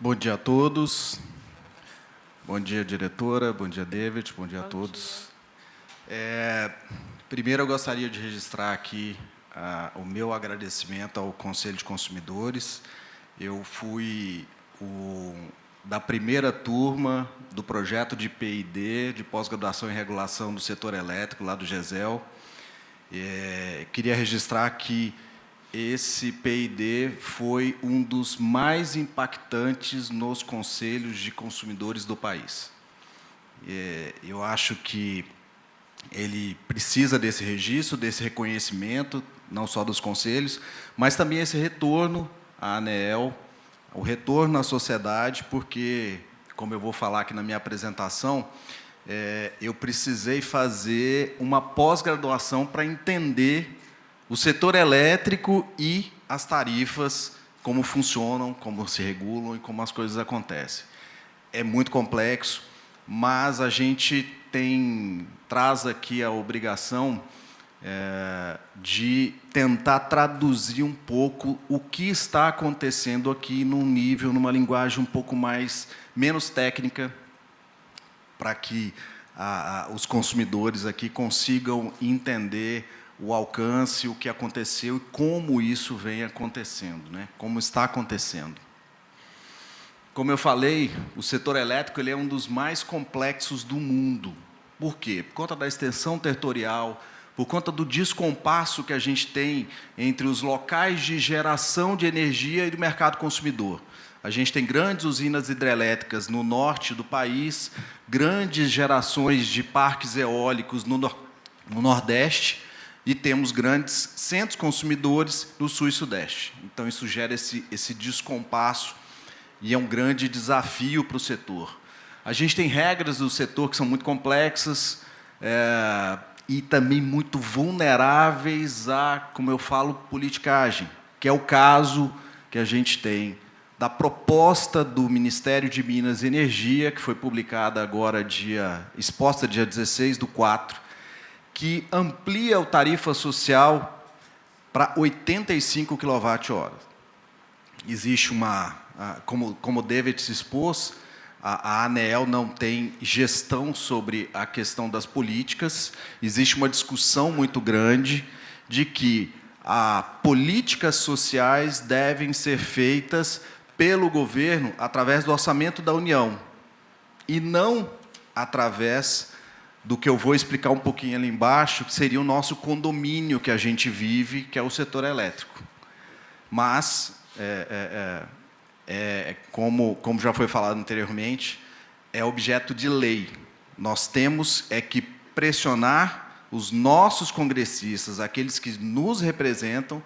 Bom dia a todos. Bom dia, diretora. Bom dia, David. Bom dia a todos. Primeiro, eu gostaria de registrar aqui o meu agradecimento ao Conselho de Consumidores. Eu fui da primeira turma do projeto de PID, de pós-graduação em regulação do setor elétrico, lá do GESEL. Queria registrar que esse PID foi um dos mais impactantes nos conselhos de consumidores do país. Eu acho que ele precisa desse registro, desse reconhecimento, não só dos conselhos, mas também esse retorno à ANEEL, o retorno à sociedade, porque, como eu vou falar aqui na minha apresentação, eu precisei fazer uma pós-graduação para entender o setor elétrico e as tarifas, como funcionam, como se regulam e como as coisas acontecem. É muito complexo, mas a gente traz aqui a obrigação de tentar traduzir um pouco o que está acontecendo aqui num nível, numa linguagem um pouco menos técnica, para que os consumidores aqui consigam entender o alcance, o que aconteceu e como isso vem acontecendo, né? Como está acontecendo. Como eu falei, o setor elétrico ele é um dos mais complexos do mundo. Por quê? Por conta da extensão territorial, por conta do descompasso que a gente tem entre os locais de geração de energia e do mercado consumidor. A gente tem grandes usinas hidrelétricas no norte do país, grandes gerações de parques eólicos no nordeste, e temos grandes centros consumidores no sul e sudeste. Então, isso gera esse descompasso e é um grande desafio para o setor. A gente tem regras do setor que são muito complexas e também muito vulneráveis a, como eu falo, politicagem, que é o caso que a gente tem da proposta do Ministério de Minas e Energia, que foi publicada agora, exposta dia 16/4, que amplia a tarifa social para 85 kWh. Existe como o David se expôs, a ANEEL não tem gestão sobre a questão das políticas. Existe uma discussão muito grande de que políticas sociais devem ser feitas pelo governo através do orçamento da União e não através do que eu vou explicar um pouquinho ali embaixo, que seria o nosso condomínio que a gente vive, que é o setor elétrico. Mas, como já foi falado anteriormente, é objeto de lei. Nós temos que pressionar os nossos congressistas, aqueles que nos representam,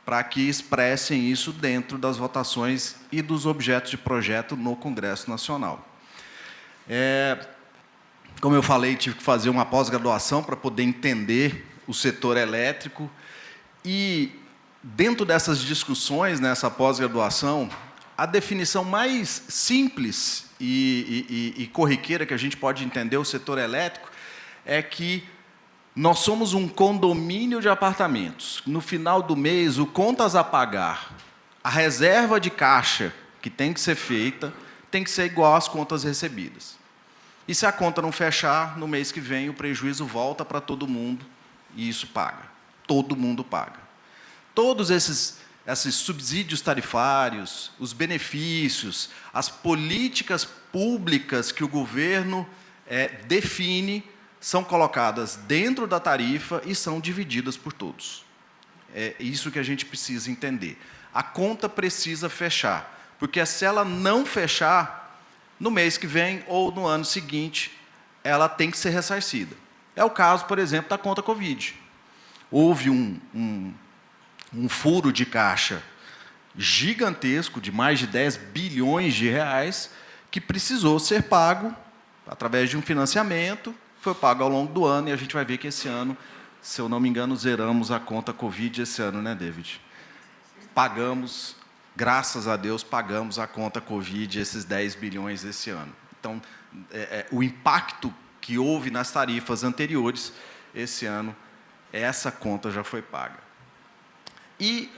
para que expressem isso dentro das votações e dos objetos de projeto no Congresso Nacional. Como eu falei, tive que fazer uma pós-graduação para poder entender o setor elétrico. E, dentro dessas discussões, nessa pós-graduação, a definição mais simples e corriqueira que a gente pode entender o setor elétrico é que nós somos um condomínio de apartamentos. No final do mês, o contas a pagar, a reserva de caixa que tem que ser feita, tem que ser igual às contas recebidas. E se a conta não fechar, no mês que vem o prejuízo volta para todo mundo e isso paga. Todo mundo paga. Todos esses subsídios tarifários, os benefícios, as políticas públicas que o governo define, são colocadas dentro da tarifa e são divididas por todos. É isso que a gente precisa entender. A conta precisa fechar, porque se ela não fechar, no mês que vem ou no ano seguinte, ela tem que ser ressarcida. É o caso, por exemplo, da conta Covid. Houve um furo de caixa gigantesco, de mais de 10 bilhões de reais, que precisou ser pago através de um financiamento, foi pago ao longo do ano, e a gente vai ver que esse ano, se eu não me engano, zeramos a conta Covid esse ano, né, David? Pagamos, graças a Deus, pagamos a conta Covid, esses 10 bilhões esse ano. Então, o impacto que houve nas tarifas anteriores, esse ano, essa conta já foi paga. E,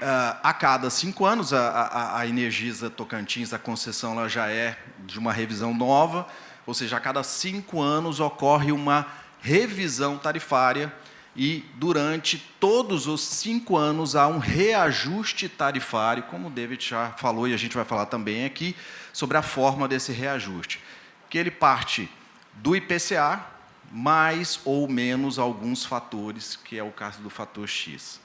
a cada 5 anos, a Energisa Tocantins, a concessão, ela já é de uma revisão nova, ou seja, a cada 5 anos ocorre uma revisão tarifária e, durante todos os 5 anos, há um reajuste tarifário, como o David já falou, e a gente vai falar também aqui, sobre a forma desse reajuste, que ele parte do IPCA, mais ou menos alguns fatores, que é o caso do fator X.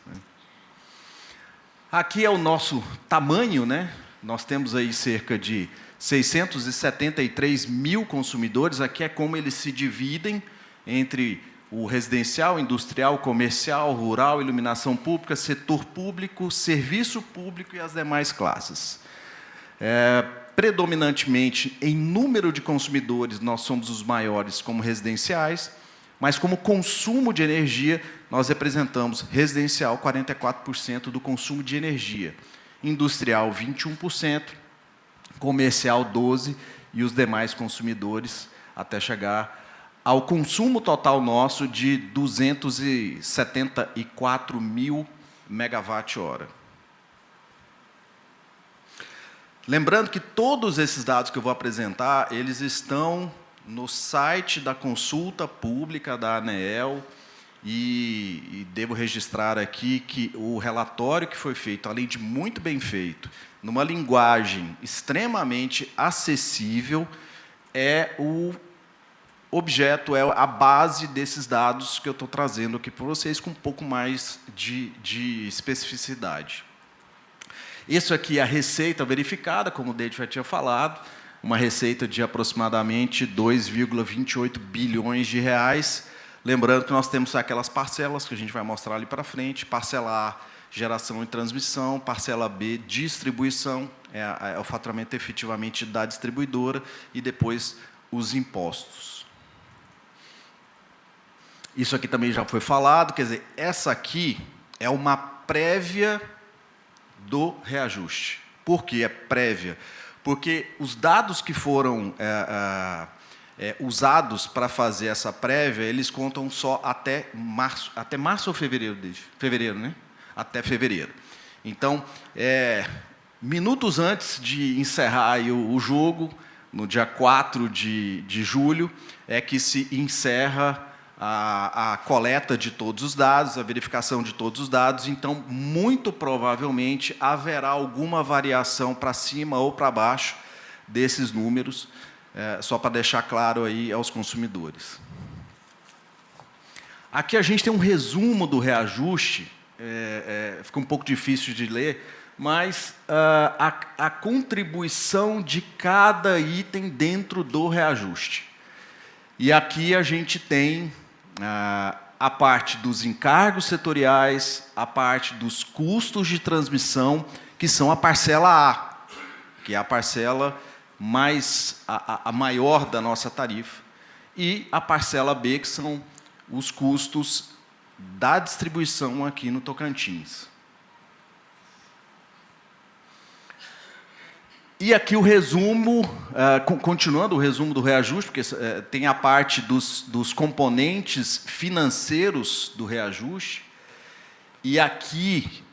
Aqui é o nosso tamanho, né? Nós temos aí cerca de 673 mil consumidores. Aqui é como eles se dividem entre o residencial, industrial, comercial, rural, iluminação pública, setor público, serviço público e as demais classes. Predominantemente, em número de consumidores, nós somos os maiores como residenciais, mas como consumo de energia, nós representamos residencial 44% do consumo de energia, industrial 21%, comercial 12% e os demais consumidores até chegar ao consumo total nosso de 274 mil megawatt-hora. Lembrando que todos esses dados que eu vou apresentar, eles estão no site da consulta pública da ANEEL, e devo registrar aqui que o relatório que foi feito, além de muito bem feito, numa linguagem extremamente acessível, é o objeto, é a base desses dados que eu estou trazendo aqui para vocês, com um pouco mais de especificidade. Isso aqui é a receita verificada, como o David já tinha falado, uma receita de aproximadamente 2,28 bilhões de reais. Lembrando que nós temos aquelas parcelas que a gente vai mostrar ali para frente: parcela A, geração e transmissão; parcela B, distribuição, é o faturamento efetivamente da distribuidora; e depois os impostos. Isso aqui também já foi falado, quer dizer, essa aqui é uma prévia do reajuste. Por que é prévia? Porque os dados que foram usados para fazer essa prévia, eles contam só até março ou fevereiro, fevereiro, né? Até fevereiro. Então, minutos antes de encerrar aí o jogo, no dia 4 de julho, é que se encerra a coleta de todos os dados, a verificação de todos os dados. Então, muito provavelmente, haverá alguma variação para cima ou para baixo desses números, só para deixar claro aí aos consumidores. Aqui a gente tem um resumo do reajuste, fica um pouco difícil de ler, mas a contribuição de cada item dentro do reajuste. E aqui a gente tem a parte dos encargos setoriais, a parte dos custos de transmissão, que são a parcela A, que é a parcela a maior da nossa tarifa, e a parcela B, que são os custos da distribuição aqui no Tocantins. E aqui o resumo, continuando o resumo do reajuste, porque tem a parte dos componentes financeiros do reajuste. E aqui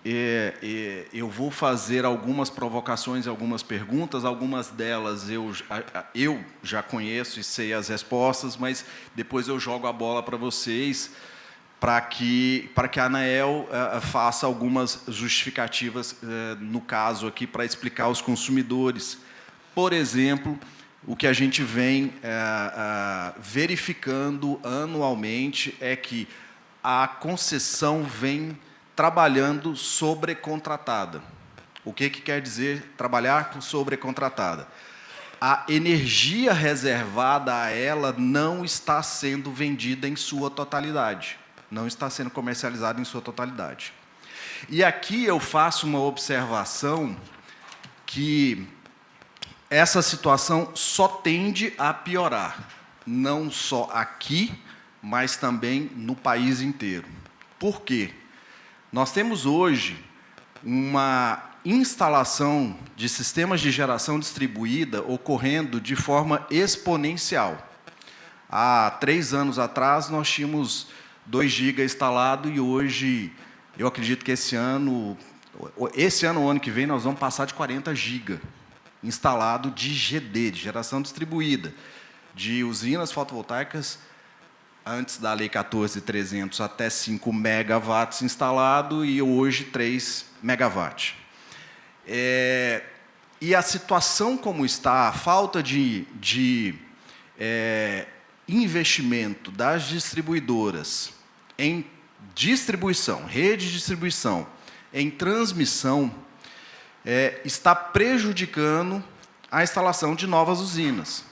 eu vou fazer algumas provocações, algumas perguntas, algumas delas eu já conheço e sei as respostas, mas depois eu jogo a bola para vocês, para que a ANAEL faça algumas justificativas, no caso aqui, para explicar aos consumidores. Por exemplo, o que a gente vem verificando anualmente é que a concessão vem trabalhando sobrecontratada. O que quer dizer trabalhar sobrecontratada? A energia reservada a ela não está sendo vendida em sua totalidade. Não está sendo comercializado em sua totalidade. E aqui eu faço uma observação que essa situação só tende a piorar, não só aqui, mas também no país inteiro. Por quê? Nós temos hoje uma instalação de sistemas de geração distribuída ocorrendo de forma exponencial. Há 3 anos atrás, nós tínhamos 2 GB instalado e hoje, eu acredito que esse ano ou ano que vem, nós vamos passar de 40 GB instalado de GD, de geração distribuída, de usinas fotovoltaicas, antes da Lei 14.300, até 5 megawatts instalado e hoje 3 megawatts. E a situação como está, a falta de investimento das distribuidoras em distribuição, rede de distribuição, em transmissão, está prejudicando a instalação de novas usinas.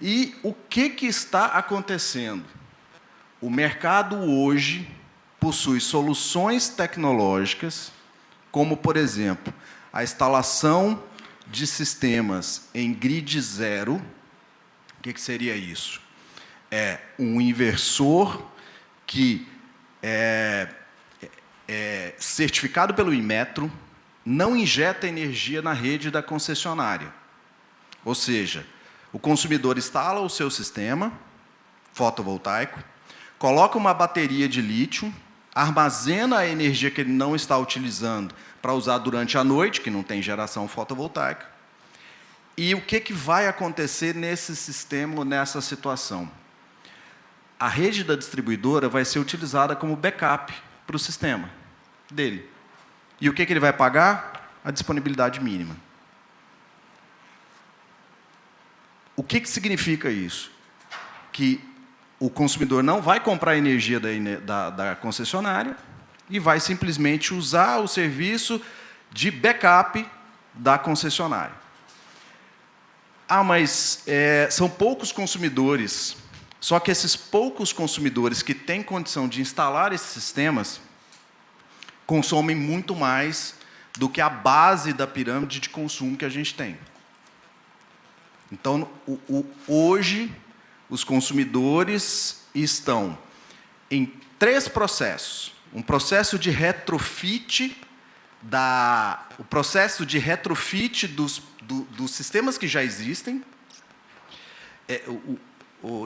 E o que está acontecendo? O mercado hoje possui soluções tecnológicas, como, por exemplo, a instalação de sistemas em grid zero. O que seria isso? É um inversor que é certificado pelo Inmetro, não injeta energia na rede da concessionária. Ou seja, o consumidor instala o seu sistema fotovoltaico, coloca uma bateria de lítio, armazena a energia que ele não está utilizando para usar durante a noite, que não tem geração fotovoltaica. E o que vai acontecer nesse sistema ou nessa situação? A rede da distribuidora vai ser utilizada como backup para o sistema dele. E o que ele vai pagar? A disponibilidade mínima. O que significa isso? Que o consumidor não vai comprar energia da concessionária e vai simplesmente usar o serviço de backup da concessionária. Mas são poucos consumidores, só que esses poucos consumidores que têm condição de instalar esses sistemas consomem muito mais do que a base da pirâmide de consumo que a gente tem. Então, hoje, os consumidores estão em 3 processos. Um processo de retrofit, o processo de retrofit dos sistemas que já existem.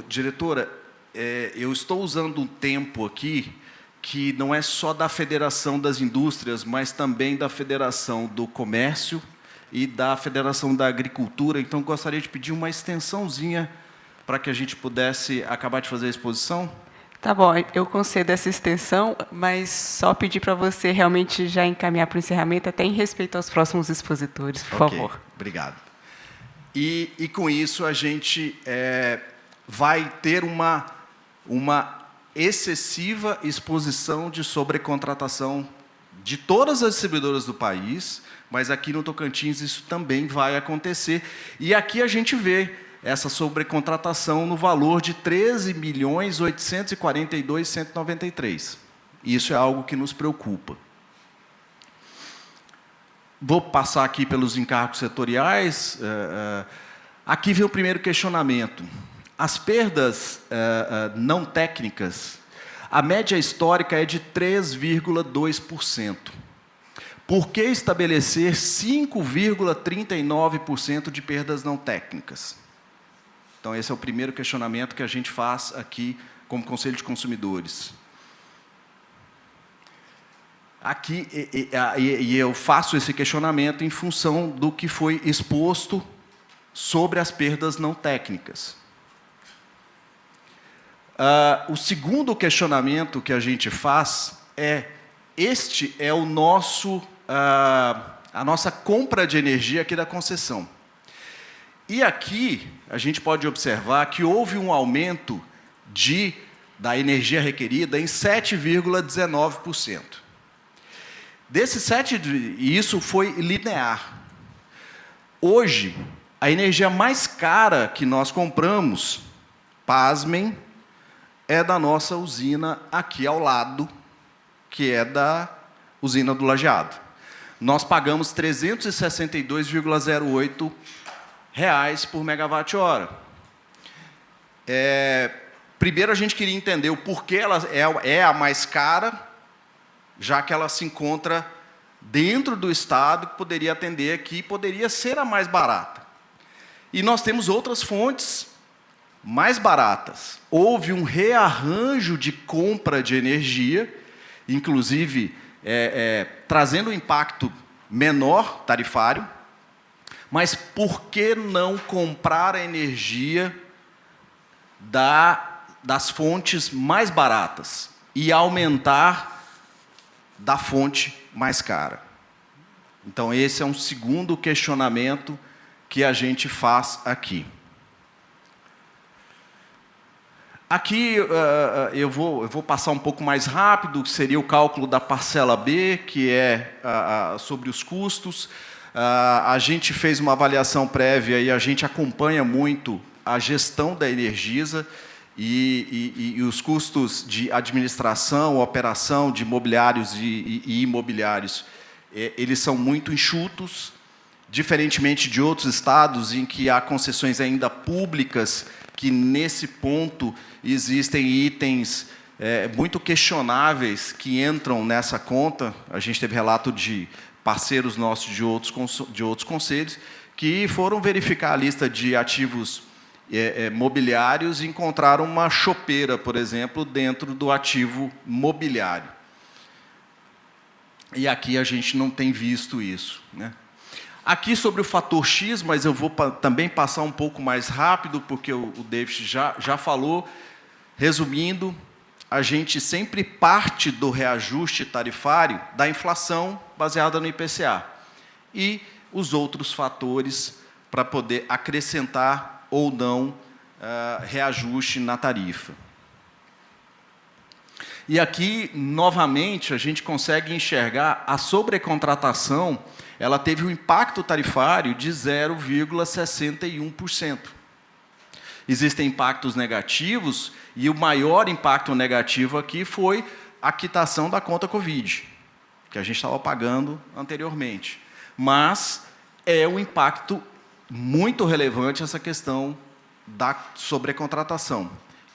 Diretora, eu estou usando um tempo aqui que não é só da Federação das Indústrias, mas também da Federação do Comércio e da Federação da Agricultura. Então, gostaria de pedir uma extensãozinha para que a gente pudesse acabar de fazer a exposição. Tá bom, eu concedo essa extensão, mas só pedir para você realmente já encaminhar para o encerramento, até em respeito aos próximos expositores, por favor. Obrigado. E com isso, a gente vai ter uma excessiva exposição de sobrecontratação de todas as distribuidoras do país, mas aqui no Tocantins isso também vai acontecer. E aqui a gente vê essa sobrecontratação no valor de R$ 13.842.193. Isso é algo que nos preocupa. Vou passar aqui pelos encargos setoriais. Aqui vem o primeiro questionamento. as perdas não técnicas, a média histórica é de 3,2%. Por que estabelecer 5,39% de perdas não técnicas? Então, esse é o primeiro questionamento que a gente faz aqui como Conselho de Consumidores. Aqui, eu faço esse questionamento em função do que foi exposto sobre as perdas não técnicas. O segundo questionamento que a gente faz é: este é o nosso, a nossa compra de energia aqui da concessão. E aqui a gente pode observar que houve um aumento da energia requerida em 7,19%. E isso foi linear. Hoje, a energia mais cara que nós compramos, pasmem, é da nossa usina aqui ao lado, que é da usina do Lajeado. Nós pagamos R$ 362,08 por megawatt-hora. Primeiro, a gente queria entender o porquê ela é a mais cara, já que ela se encontra dentro do estado, que poderia atender aqui, poderia ser a mais barata. E nós temos outras fontes mais baratas. Houve um rearranjo de compra de energia, inclusive trazendo um impacto menor tarifário, mas por que não comprar a energia das fontes mais baratas e aumentar da fonte mais cara? Então, esse é um segundo questionamento que a gente faz aqui. Aqui eu vou passar um pouco mais rápido, que seria o cálculo da parcela B, que é sobre os custos. A gente fez uma avaliação prévia e a gente acompanha muito a gestão da Energisa e os custos de administração, operação de imobiliários e imobiliários, eles são muito enxutos, diferentemente de outros estados em que há concessões ainda públicas, que nesse ponto existem itens muito questionáveis que entram nessa conta. A gente teve relato de parceiros nossos de outros conselhos que foram verificar a lista de ativos mobiliários e encontraram uma chopeira, por exemplo, dentro do ativo mobiliário. E aqui a gente não tem visto isso, né? Aqui sobre o fator X, mas eu vou também passar um pouco mais rápido, porque o David já falou. Resumindo, a gente sempre parte do reajuste tarifário da inflação baseada no IPCA e os outros fatores para poder acrescentar ou não reajuste na tarifa. E aqui, novamente, a gente consegue enxergar a sobrecontratação. Ela teve um impacto tarifário de 0,61%. Existem impactos negativos, e o maior impacto negativo aqui foi a quitação da conta Covid, que a gente estava pagando anteriormente. Mas é um impacto muito relevante essa questão da sobrecontratação,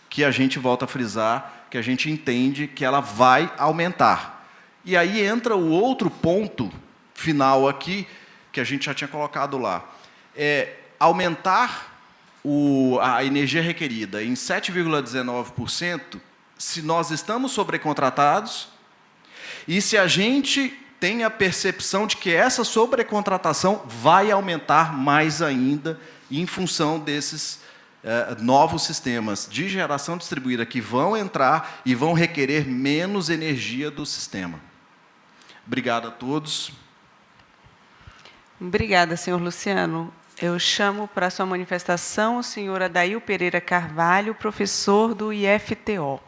que a gente volta a frisar, que a gente entende que ela vai aumentar. E aí entra o outro ponto final aqui, que a gente já tinha colocado lá, aumentar a energia requerida em 7,19%, se nós estamos sobrecontratados e se a gente tem a percepção de que essa sobrecontratação vai aumentar mais ainda em função desses novos sistemas de geração distribuída que vão entrar e vão requerer menos energia do sistema. Obrigado a todos. Obrigada, senhor Luciano. Eu chamo para a sua manifestação o senhor Adail Pereira Carvalho, professor do IFTO.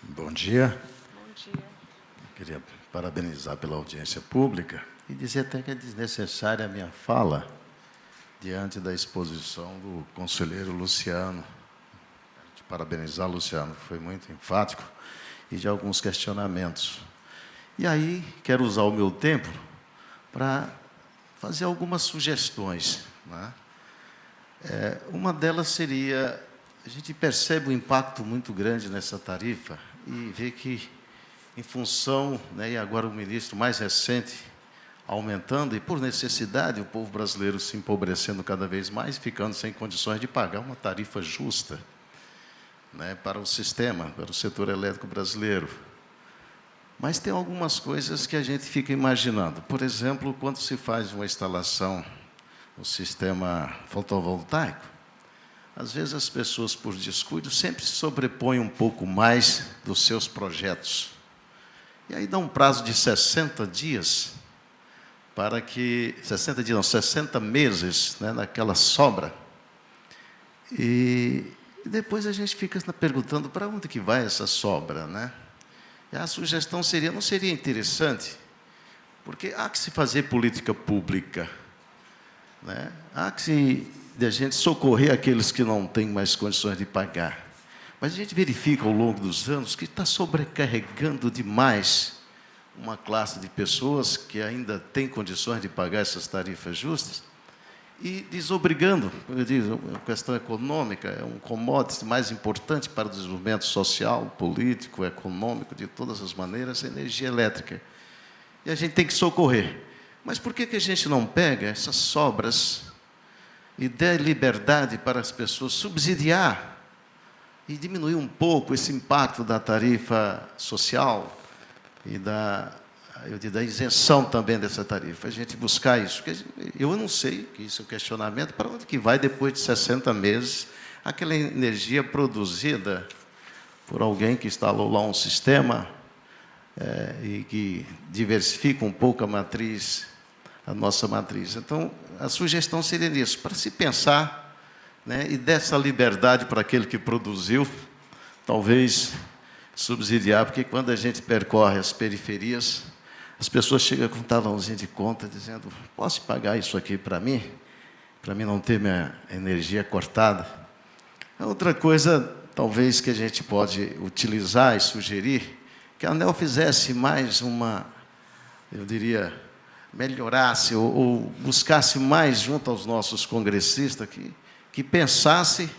Bom dia. Bom dia. Queria parabenizar pela audiência pública e dizer até que é desnecessária a minha fala diante da exposição do conselheiro Luciano. Parabenizar, Luciano, foi muito enfático. e de alguns questionamentos. E aí, quero usar o meu tempo para fazer algumas sugestões, né? Uma delas seria, a gente percebe um impacto muito grande nessa tarifa e vê que, em função, né, e agora o ministro mais recente aumentando, e por necessidade, o povo brasileiro se empobrecendo cada vez mais, ficando sem condições de pagar uma tarifa justa, né, para o sistema, para o setor elétrico brasileiro. Mas tem algumas coisas que a gente fica imaginando. Por exemplo, quando se faz uma instalação no sistema fotovoltaico, às vezes as pessoas, por descuido, sempre se sobrepõem um pouco mais dos seus projetos. E aí dá um prazo de 60 dias para que... 60 dias, não, 60 meses, né, naquela sobra. E depois a gente fica perguntando para onde que vai essa sobra, né? E a sugestão seria, não seria interessante, porque há que se fazer política pública, né? Há que a gente socorrer aqueles que não têm mais condições de pagar. Mas a gente verifica ao longo dos anos que está sobrecarregando demais uma classe de pessoas que ainda tem condições de pagar essas tarifas justas e desobrigando, como eu digo, a questão econômica é um commodity mais importante para o desenvolvimento social, político, econômico, de todas as maneiras, a energia elétrica. E a gente tem que socorrer. Mas por que a gente não pega essas sobras e der liberdade para as pessoas subsidiar e diminuir um pouco esse impacto da tarifa social e da isenção também dessa tarifa? A gente buscar isso. Eu não sei, que isso é um questionamento, para onde que vai, depois de 60 meses, aquela energia produzida por alguém que instalou lá um sistema e que diversifica um pouco a matriz, a nossa matriz. Então, a sugestão seria isso, para se pensar, né, e dessa liberdade para aquele que produziu, talvez subsidiar, porque quando a gente percorre as periferias, as pessoas chegam com um talãozinho de conta, dizendo, posso pagar isso aqui para mim não ter minha energia cortada? Outra coisa, talvez, que a gente pode utilizar e sugerir, que a ANEEL fizesse mais uma, eu diria, melhorasse ou buscasse mais junto aos nossos congressistas, que pensasse,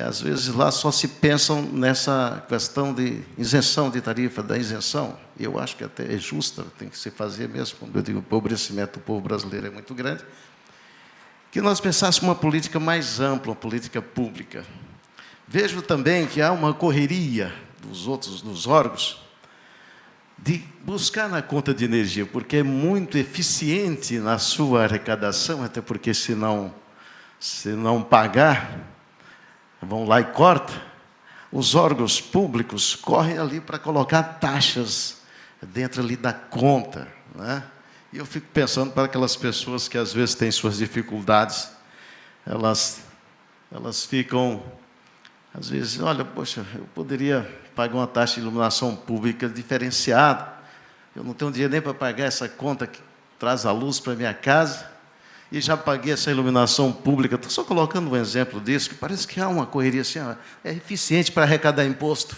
às vezes lá só se pensam nessa questão de isenção de tarifa, da isenção, e eu acho que até é justa, tem que se fazer mesmo, como eu digo, o empobrecimento do povo brasileiro é muito grande, que nós pensássemos uma política mais ampla, uma política pública. Vejo também que há uma correria dos órgãos de buscar na conta de energia, porque é muito eficiente na sua arrecadação, até porque se não pagar, vão lá e cortam, os órgãos públicos correm ali para colocar taxas dentro ali da conta, né? E eu fico pensando para aquelas pessoas que às vezes têm suas dificuldades, elas ficam, às vezes, olha, poxa, eu poderia pagar uma taxa de iluminação pública diferenciada, eu não tenho dinheiro nem para pagar essa conta que traz a luz para a minha casa, e já paguei essa iluminação pública. Estou só colocando um exemplo disso, que parece que há uma correria assim, é eficiente para arrecadar imposto,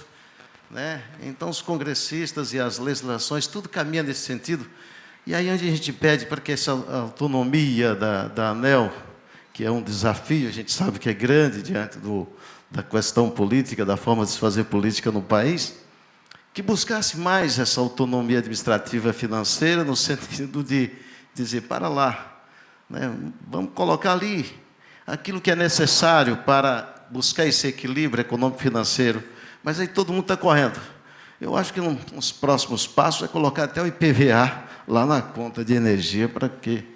né? Então, os congressistas e as legislações, tudo caminha nesse sentido. E aí, onde a gente pede para que essa autonomia da ANEEL, que é um desafio, a gente sabe que é grande diante da questão política, da forma de se fazer política no país, que buscasse mais essa autonomia administrativa financeira, no sentido de dizer, para lá, né, vamos colocar ali aquilo que é necessário para buscar esse equilíbrio econômico-financeiro, mas aí todo mundo está correndo. Eu acho que nos próximos passos é colocar até o IPVA lá na conta de energia para que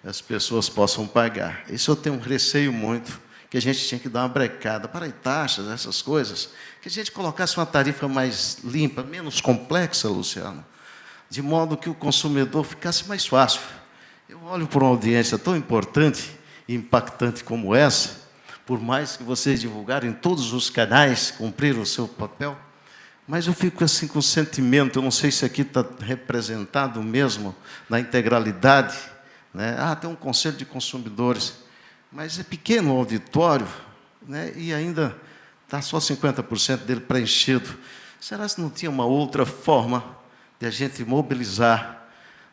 as pessoas possam pagar. Isso eu tenho um receio muito, que a gente tinha que dar uma brecada para taxas, essas coisas, que a gente colocasse uma tarifa mais limpa, menos complexa, Luciano, de modo que o consumidor ficasse mais fácil. Eu olho para uma audiência tão importante e impactante como essa, por mais que vocês divulgarem em todos os canais, cumpriram o seu papel, mas eu fico assim com sentimento, eu não sei se aqui está representado mesmo na integralidade, né? Tem um conselho de consumidores, mas é pequeno o auditório, né? E ainda está só 50% dele preenchido. será que não tinha uma outra forma de a gente mobilizar,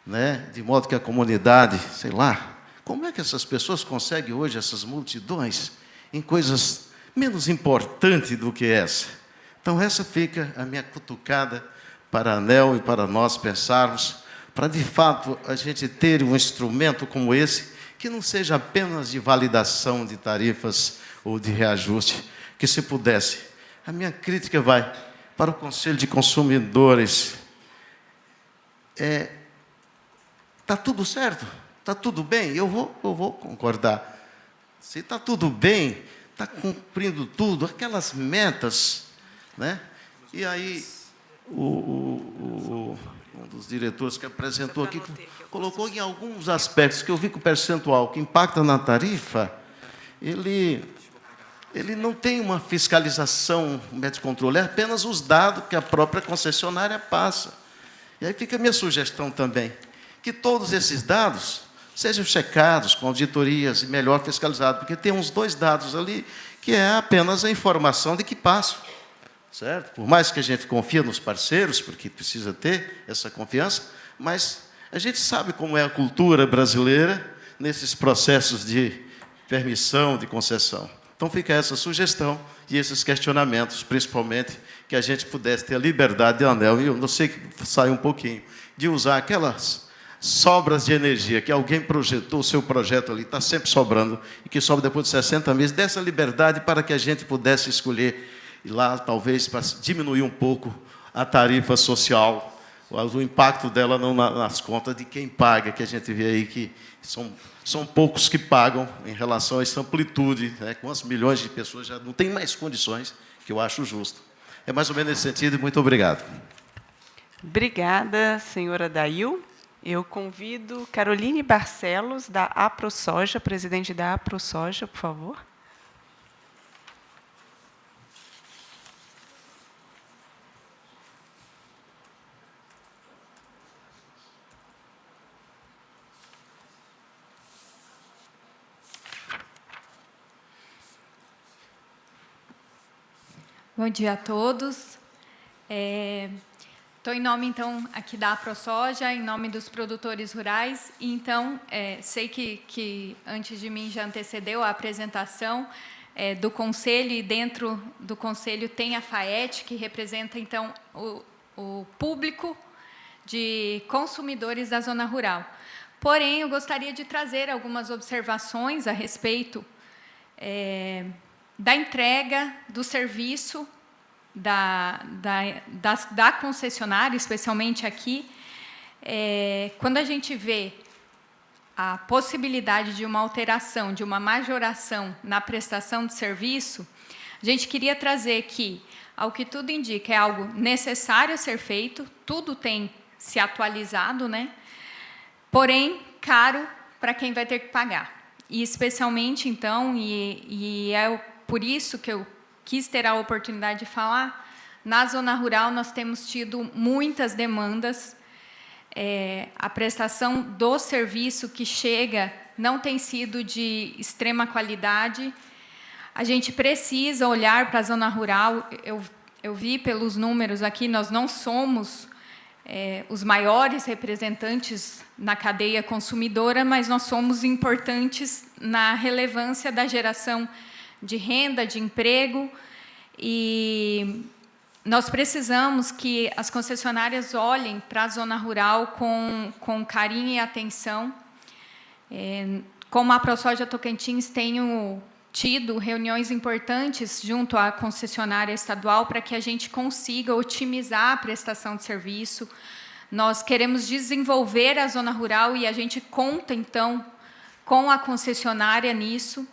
né? De modo que a comunidade, sei lá, como é que essas pessoas conseguem hoje, essas multidões, em coisas menos importantes do que essa? Então, essa fica a minha cutucada para a ANEEL e para nós pensarmos, para, de fato, a gente ter um instrumento como esse, que não seja apenas de validação de tarifas ou de reajuste, que se pudesse. A minha crítica vai para o Conselho de Consumidores. Está tudo certo? Está tudo bem? Eu vou concordar. Se está tudo bem, está cumprindo tudo, aquelas metas, né? E aí, um dos diretores que apresentou aqui colocou em alguns aspectos que eu vi que o percentual que impacta na tarifa, ele não tem uma fiscalização, um método de controle, é apenas os dados que a própria concessionária passa. E aí fica a minha sugestão também, que todos esses dados sejam checados com auditorias e melhor fiscalizados, porque tem uns 2 dados ali que é apenas a informação de que passam, certo? Por mais que a gente confie nos parceiros, porque precisa ter essa confiança, mas a gente sabe como é a cultura brasileira nesses processos de permissão, de concessão. Então, fica essa sugestão e esses questionamentos, principalmente, que a gente pudesse ter a liberdade de ANEEL, e eu não sei que sai um pouquinho, de usar aquelas sobras de energia que alguém projetou, o seu projeto ali está sempre sobrando, e que sobra depois de 60 meses, dessa liberdade para que a gente pudesse escolher, e lá, talvez, para diminuir um pouco a tarifa social, o impacto dela não nas contas de quem paga, que a gente vê aí que são poucos que pagam em relação a essa amplitude, né? Quantos milhões de pessoas já não têm mais condições, que eu acho justo. É mais ou menos nesse sentido, e muito obrigado. Obrigada, senhora Dail. Eu convido Caroline Barcelos, da AproSoja, presidente da AproSoja, por favor. Bom dia a todos. Estou em nome, então, aqui da AproSoja, em nome dos produtores rurais. E, então, sei que antes de mim já antecedeu a apresentação do Conselho, e dentro do Conselho tem a FAET, que representa, então, o público de consumidores da zona rural. Porém, eu gostaria de trazer algumas observações a respeito da entrega do serviço da concessionária, especialmente aqui. Quando a gente vê a possibilidade de uma alteração, de uma majoração na prestação de serviço, a gente queria trazer que, ao que tudo indica, é algo necessário a ser feito, tudo tem se atualizado, né? Porém, caro para quem vai ter que pagar. E, especialmente, então, e é por isso que eu quis ter a oportunidade de falar, na zona rural nós temos tido muitas demandas, a prestação do serviço que chega não tem sido de extrema qualidade. A gente precisa olhar para a zona rural. Eu vi pelos números aqui, nós não somos os maiores representantes na cadeia consumidora, mas nós somos importantes na relevância da geração de renda, de emprego, e nós precisamos que as concessionárias olhem para a zona rural com carinho e atenção. Como a AproSoja Tocantins, tenho tido reuniões importantes junto à concessionária estadual para que a gente consiga otimizar a prestação de serviço. Nós queremos desenvolver a zona rural e a gente conta, então, com a concessionária nisso,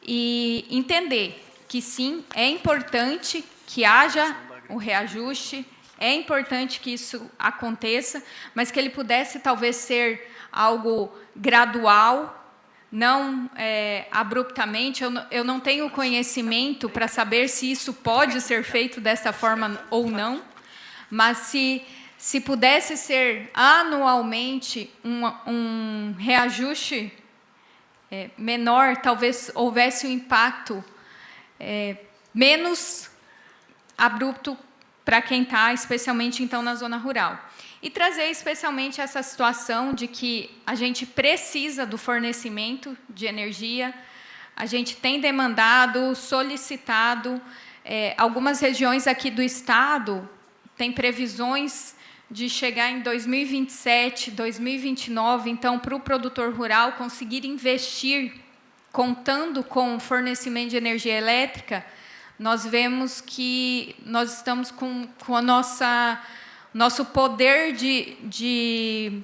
e entender que, sim, é importante que haja o reajuste, é importante que isso aconteça, mas que ele pudesse, talvez, ser algo gradual, não abruptamente. Eu não tenho conhecimento para saber se isso pode ser feito dessa forma ou não, mas se pudesse ser anualmente um reajuste menor, talvez houvesse um impacto menos abrupto para quem está, especialmente, então, na zona rural. E trazer especialmente essa situação de que a gente precisa do fornecimento de energia, a gente tem demandado, solicitado, algumas regiões aqui do estado têm previsões de chegar em 2027, 2029, então, para o produtor rural conseguir investir, contando com fornecimento de energia elétrica, nós vemos que nós estamos com a nosso poder de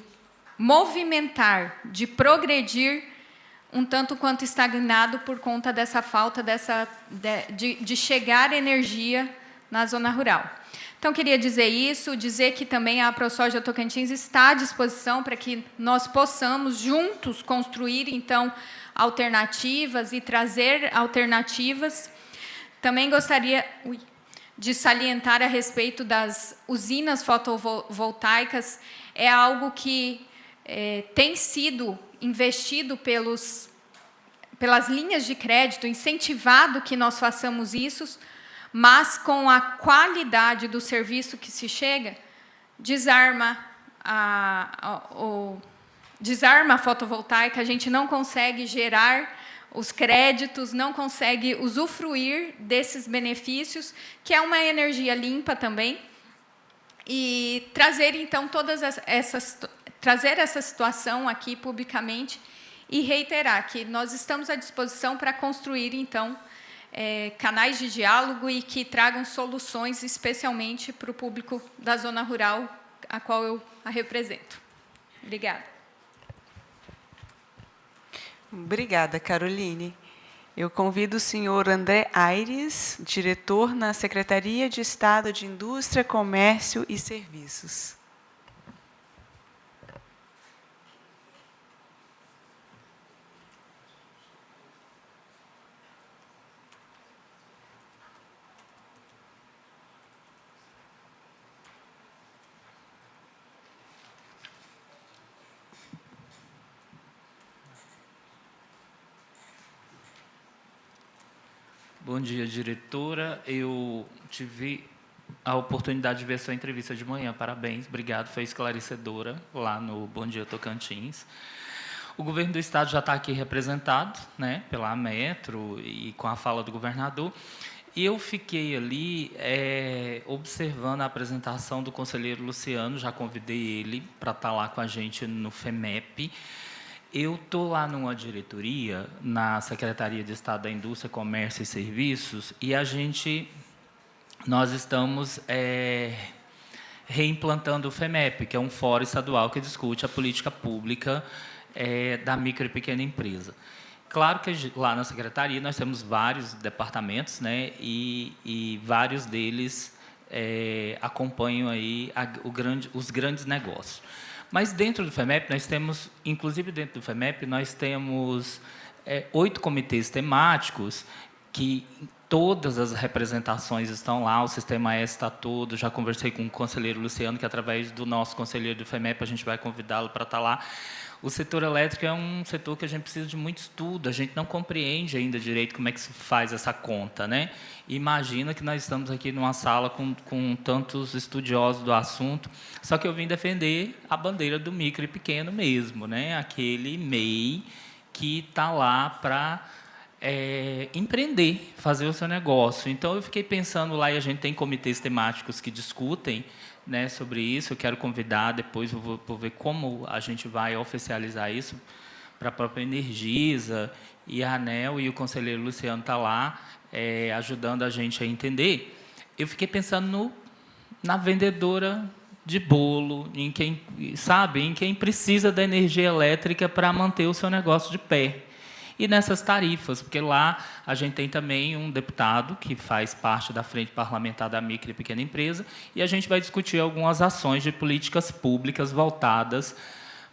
movimentar, de progredir, um tanto quanto estagnado por conta dessa falta de chegar energia na zona rural. Então, queria dizer isso, dizer que também a ProSoja Tocantins está à disposição para que nós possamos juntos construir, então, alternativas e trazer alternativas. Também gostaria de salientar a respeito das usinas fotovoltaicas, é algo que tem sido investido pelas linhas de crédito, incentivado que nós façamos isso, mas com a qualidade do serviço que se chega, desarma a fotovoltaica, a gente não consegue gerar os créditos, não consegue usufruir desses benefícios, que é uma energia limpa também, e trazer, então, trazer essa situação aqui publicamente e reiterar que nós estamos à disposição para construir, então, canais de diálogo e que tragam soluções, especialmente para o público da zona rural, a qual eu a represento. Obrigada. Obrigada, Caroline. Eu convido o senhor André Aires, diretor na Secretaria de Estado de Indústria, Comércio e Serviços. Bom dia, diretora. Eu tive a oportunidade de ver sua entrevista de manhã. Parabéns, obrigado, foi esclarecedora lá no Bom Dia Tocantins. O governo do estado já está aqui representado, né, pela Metro e com a fala do governador. E eu fiquei ali observando a apresentação do conselheiro Luciano, já convidei ele para estar lá com a gente no FEMEP. Eu estou lá numa diretoria, na Secretaria de Estado da Indústria, Comércio e Serviços, e nós estamos reimplantando o FEMEP, que é um fórum estadual que discute a política pública da micro e pequena empresa. Claro que lá na Secretaria nós temos vários departamentos, né, e vários deles acompanham aí os grandes negócios. Mas dentro do FEMEP, nós temos, inclusive dentro do FEMEP, nós temos 8 comitês temáticos que todas as representações estão lá, o Sistema S está todo, já conversei com o conselheiro Luciano, que através do nosso conselheiro do FEMEP a gente vai convidá-lo para estar lá. O setor elétrico é um setor que a gente precisa de muito estudo, a gente não compreende ainda direito como é que se faz essa conta, né? Imagina que nós estamos aqui numa sala com tantos estudiosos do assunto, só que eu vim defender a bandeira do micro e pequeno mesmo, né? Aquele MEI que está lá para empreender, fazer o seu negócio. Então, eu fiquei pensando lá, e a gente tem comitês temáticos que discutem, né, sobre isso. Eu quero convidar, depois eu vou ver como a gente vai oficializar isso para a própria Energisa, e a ANEEL e o conselheiro Luciano está lá ajudando a gente a entender. Eu fiquei pensando na vendedora de bolo, em quem precisa da energia elétrica para manter o seu negócio de pé. E nessas tarifas, porque lá a gente tem também um deputado que faz parte da Frente Parlamentar da Micro e Pequena Empresa, e a gente vai discutir algumas ações de políticas públicas voltadas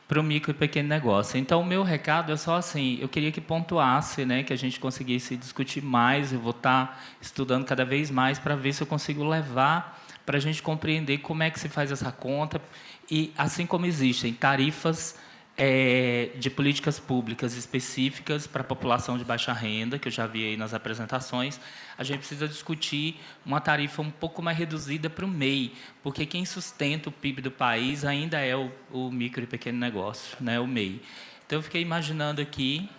para o micro e pequeno negócio. Então, o meu recado é só assim, eu queria que pontuasse, né, que a gente conseguisse discutir mais, eu vou estar estudando cada vez mais para ver se eu consigo levar para a gente compreender como é que se faz essa conta, e assim como existem tarifas de políticas públicas específicas para a população de baixa renda, que eu já vi aí nas apresentações. A gente precisa discutir uma tarifa um pouco mais reduzida para o MEI, porque quem sustenta o PIB do país ainda é o micro e pequeno negócio, né, o MEI. Então, eu fiquei imaginando aqui,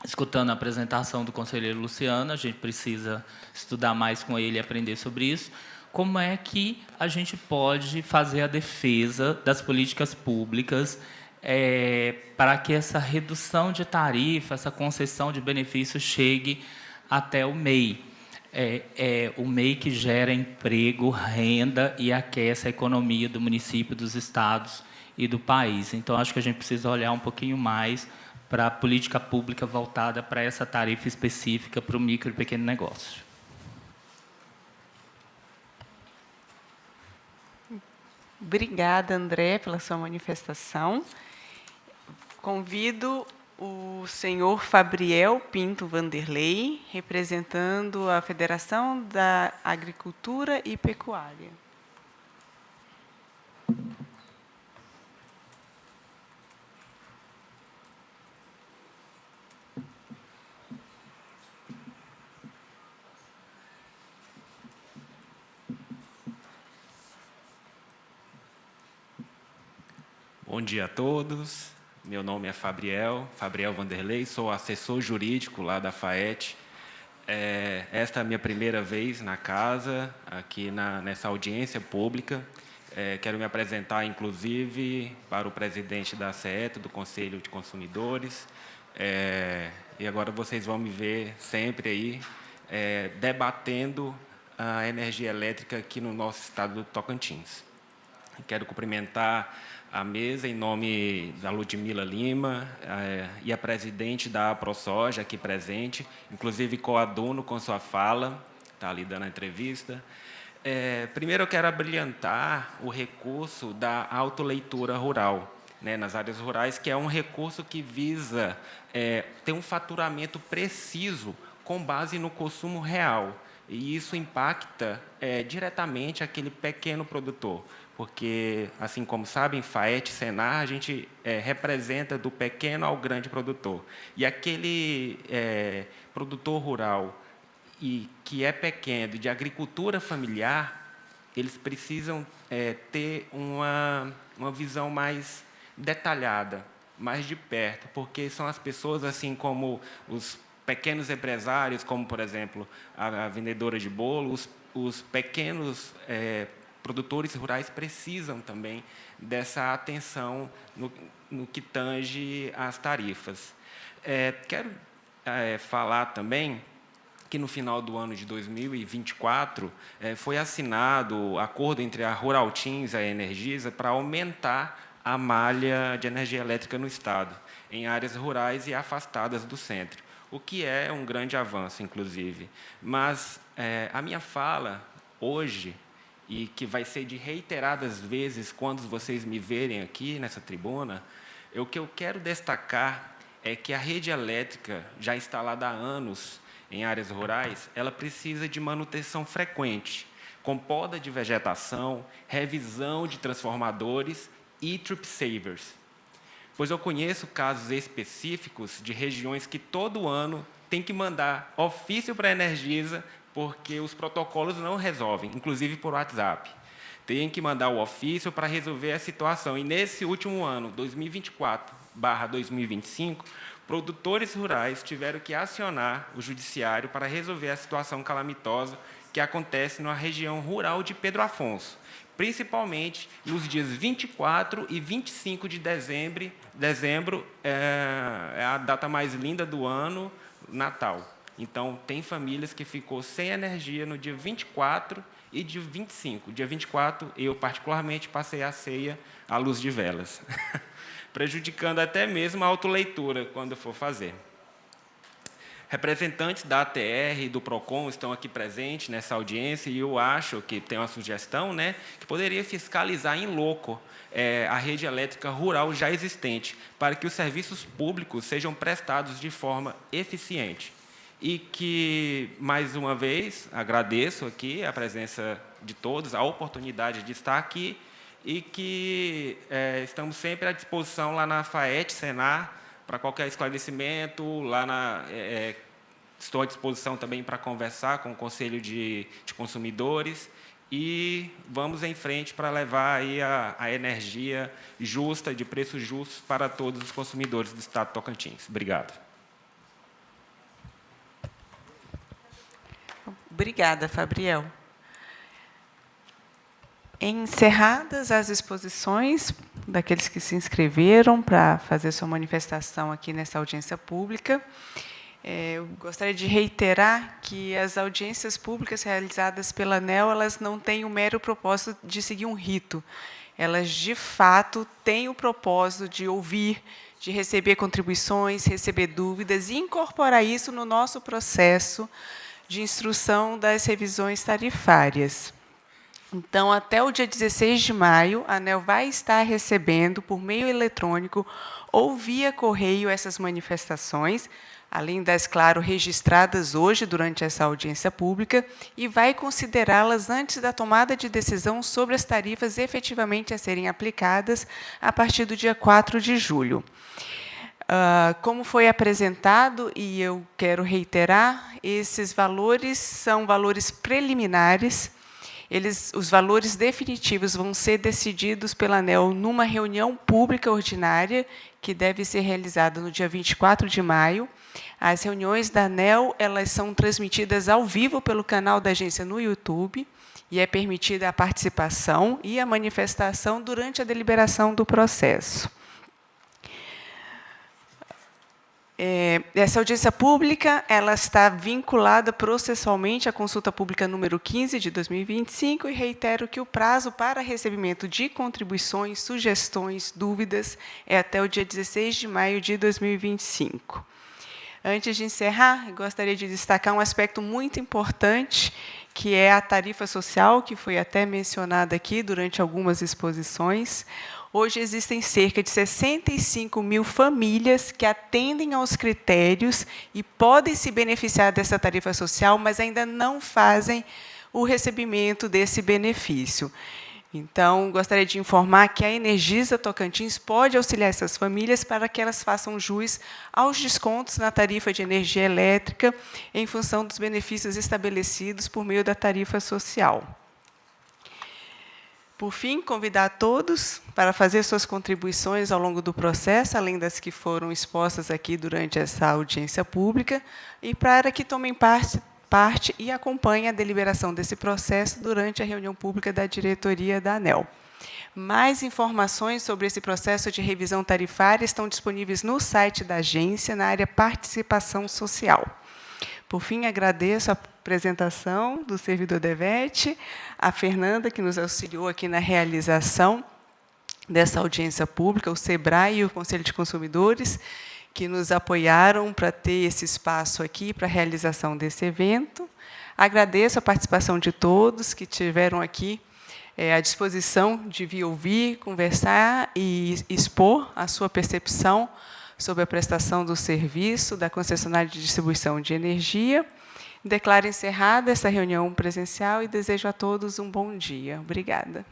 escutando a apresentação do conselheiro Luciano, a gente precisa estudar mais com ele e aprender sobre isso, como é que a gente pode fazer a defesa das políticas públicas para que essa redução de tarifa, essa concessão de benefícios chegue até o MEI. O MEI que gera emprego, renda e aquece a economia do município, dos estados e do país. Então, acho que a gente precisa olhar um pouquinho mais para a política pública voltada para essa tarifa específica para o micro e pequeno negócio. Obrigada, André, pela sua manifestação. Convido o senhor Fabriel Pinto Vanderlei, representando a Federação da Agricultura e Pecuária. Bom dia a todos. Meu nome é Fabriel Vanderlei, sou assessor jurídico lá da FAET. Esta é a minha primeira vez na casa, aqui nessa audiência pública. Quero me apresentar, inclusive, para o presidente da CET, do Conselho de Consumidores. E agora vocês vão me ver sempre aí debatendo a energia elétrica aqui no nosso estado do Tocantins. Quero cumprimentar a mesa em nome da Ludmila Lima e a presidente da AproSoja aqui presente, inclusive coaduno com sua fala, está ali dando a entrevista. Primeiro, eu quero abrilhantar o recurso da autoleitura rural, né, nas áreas rurais, que é um recurso que visa ter um faturamento preciso com base no consumo real. E isso impacta diretamente aquele pequeno produtor, porque, assim como sabem, FAET, Senar, a gente representa do pequeno ao grande produtor. E aquele produtor rural que é pequeno, de agricultura familiar, eles precisam ter uma visão mais detalhada, mais de perto, porque são as pessoas, assim como os pequenos empresários, como, por exemplo, a vendedora de bolo, os pequenos produtores rurais precisam também dessa atenção no que tange às tarifas. Quero falar também que, no final do ano de 2024, foi assinado o acordo entre a Ruraltins e a Energisa para aumentar a malha de energia elétrica no Estado, em áreas rurais e afastadas do centro, o que é um grande avanço, inclusive. Mas a minha fala hoje, e que vai ser de reiteradas vezes quando vocês me verem aqui nessa tribuna, o que eu quero destacar é que a rede elétrica, já instalada há anos em áreas rurais, ela precisa de manutenção frequente, com poda de vegetação, revisão de transformadores e trip savers. Pois eu conheço casos específicos de regiões que todo ano tem que mandar ofício para a Energisa porque os protocolos não resolvem, inclusive por WhatsApp. Tem que mandar o ofício para resolver a situação. E, nesse último ano, 2024/2025, produtores rurais tiveram que acionar o judiciário para resolver a situação calamitosa que acontece na região rural de Pedro Afonso, principalmente nos dias 24 e 25 de dezembro. Dezembro é a data mais linda do ano, Natal. Então, tem famílias que ficou sem energia no dia 24 e dia 25. Dia 24, eu, particularmente, passei a ceia à luz de velas, prejudicando até mesmo a autoleitura, quando for fazer. Representantes da ATR e do PROCON estão aqui presentes nessa audiência, e eu acho que tem uma sugestão, né, que poderia fiscalizar em loco a rede elétrica rural já existente, para que os serviços públicos sejam prestados de forma eficiente. E que, mais uma vez, agradeço aqui a presença de todos, a oportunidade de estar aqui, e que estamos sempre à disposição lá na FAET, Senar, para qualquer esclarecimento. Estou à disposição também para conversar com o Conselho de Consumidores, e vamos em frente para levar aí a energia justa, de preços justos para todos os consumidores do Estado de Tocantins. Obrigado. Obrigada, Fabriel. Encerradas as exposições daqueles que se inscreveram para fazer sua manifestação aqui nessa audiência pública, eu gostaria de reiterar que as audiências públicas realizadas pela ANEEL, elas não têm o mero propósito de seguir um rito. Elas, de fato, têm o propósito de ouvir, de receber contribuições, receber dúvidas e incorporar isso no nosso processo de instrução das revisões tarifárias. Então, até o dia 16 de maio, a ANEEL vai estar recebendo, por meio eletrônico ou via correio, essas manifestações, além das, claro, registradas hoje durante essa audiência pública, e vai considerá-las antes da tomada de decisão sobre as tarifas efetivamente a serem aplicadas a partir do dia 4 de julho. Como foi apresentado, e eu quero reiterar, esses valores são valores preliminares. Os valores definitivos vão ser decididos pela ANEEL numa reunião pública ordinária, que deve ser realizada no dia 24 de maio. As reuniões da ANEEL, elas são transmitidas ao vivo pelo canal da agência no YouTube, e é permitida a participação e a manifestação durante a deliberação do processo. Essa audiência pública, ela está vinculada processualmente à consulta pública número 15 de 2025, e reitero que o prazo para recebimento de contribuições, sugestões, dúvidas é até o dia 16 de maio de 2025. Antes de encerrar, gostaria de destacar um aspecto muito importante, que é a tarifa social, que foi até mencionada aqui durante algumas exposições. Hoje existem cerca de 65 mil famílias que atendem aos critérios e podem se beneficiar dessa tarifa social, mas ainda não fazem o recebimento desse benefício. Então, gostaria de informar que a Energisa Tocantins pode auxiliar essas famílias para que elas façam jus aos descontos na tarifa de energia elétrica em função dos benefícios estabelecidos por meio da tarifa social. Por fim, convidar a todos para fazer suas contribuições ao longo do processo, além das que foram expostas aqui durante essa audiência pública, e para que tomem parte e acompanhem a deliberação desse processo durante a reunião pública da diretoria da ANEEL. Mais informações sobre esse processo de revisão tarifária estão disponíveis no site da agência, na área Participação Social. Por fim, agradeço a apresentação do servidor DEVET, a Fernanda, que nos auxiliou aqui na realização dessa audiência pública, o SEBRAE e o Conselho de Consumidores, que nos apoiaram para ter esse espaço aqui para a realização desse evento. Agradeço a participação de todos que estiveram aqui à disposição de vir ouvir, conversar e expor a sua percepção sobre a prestação do serviço da concessionária de distribuição de energia. Declaro encerrada essa reunião presencial e desejo a todos um bom dia. Obrigada.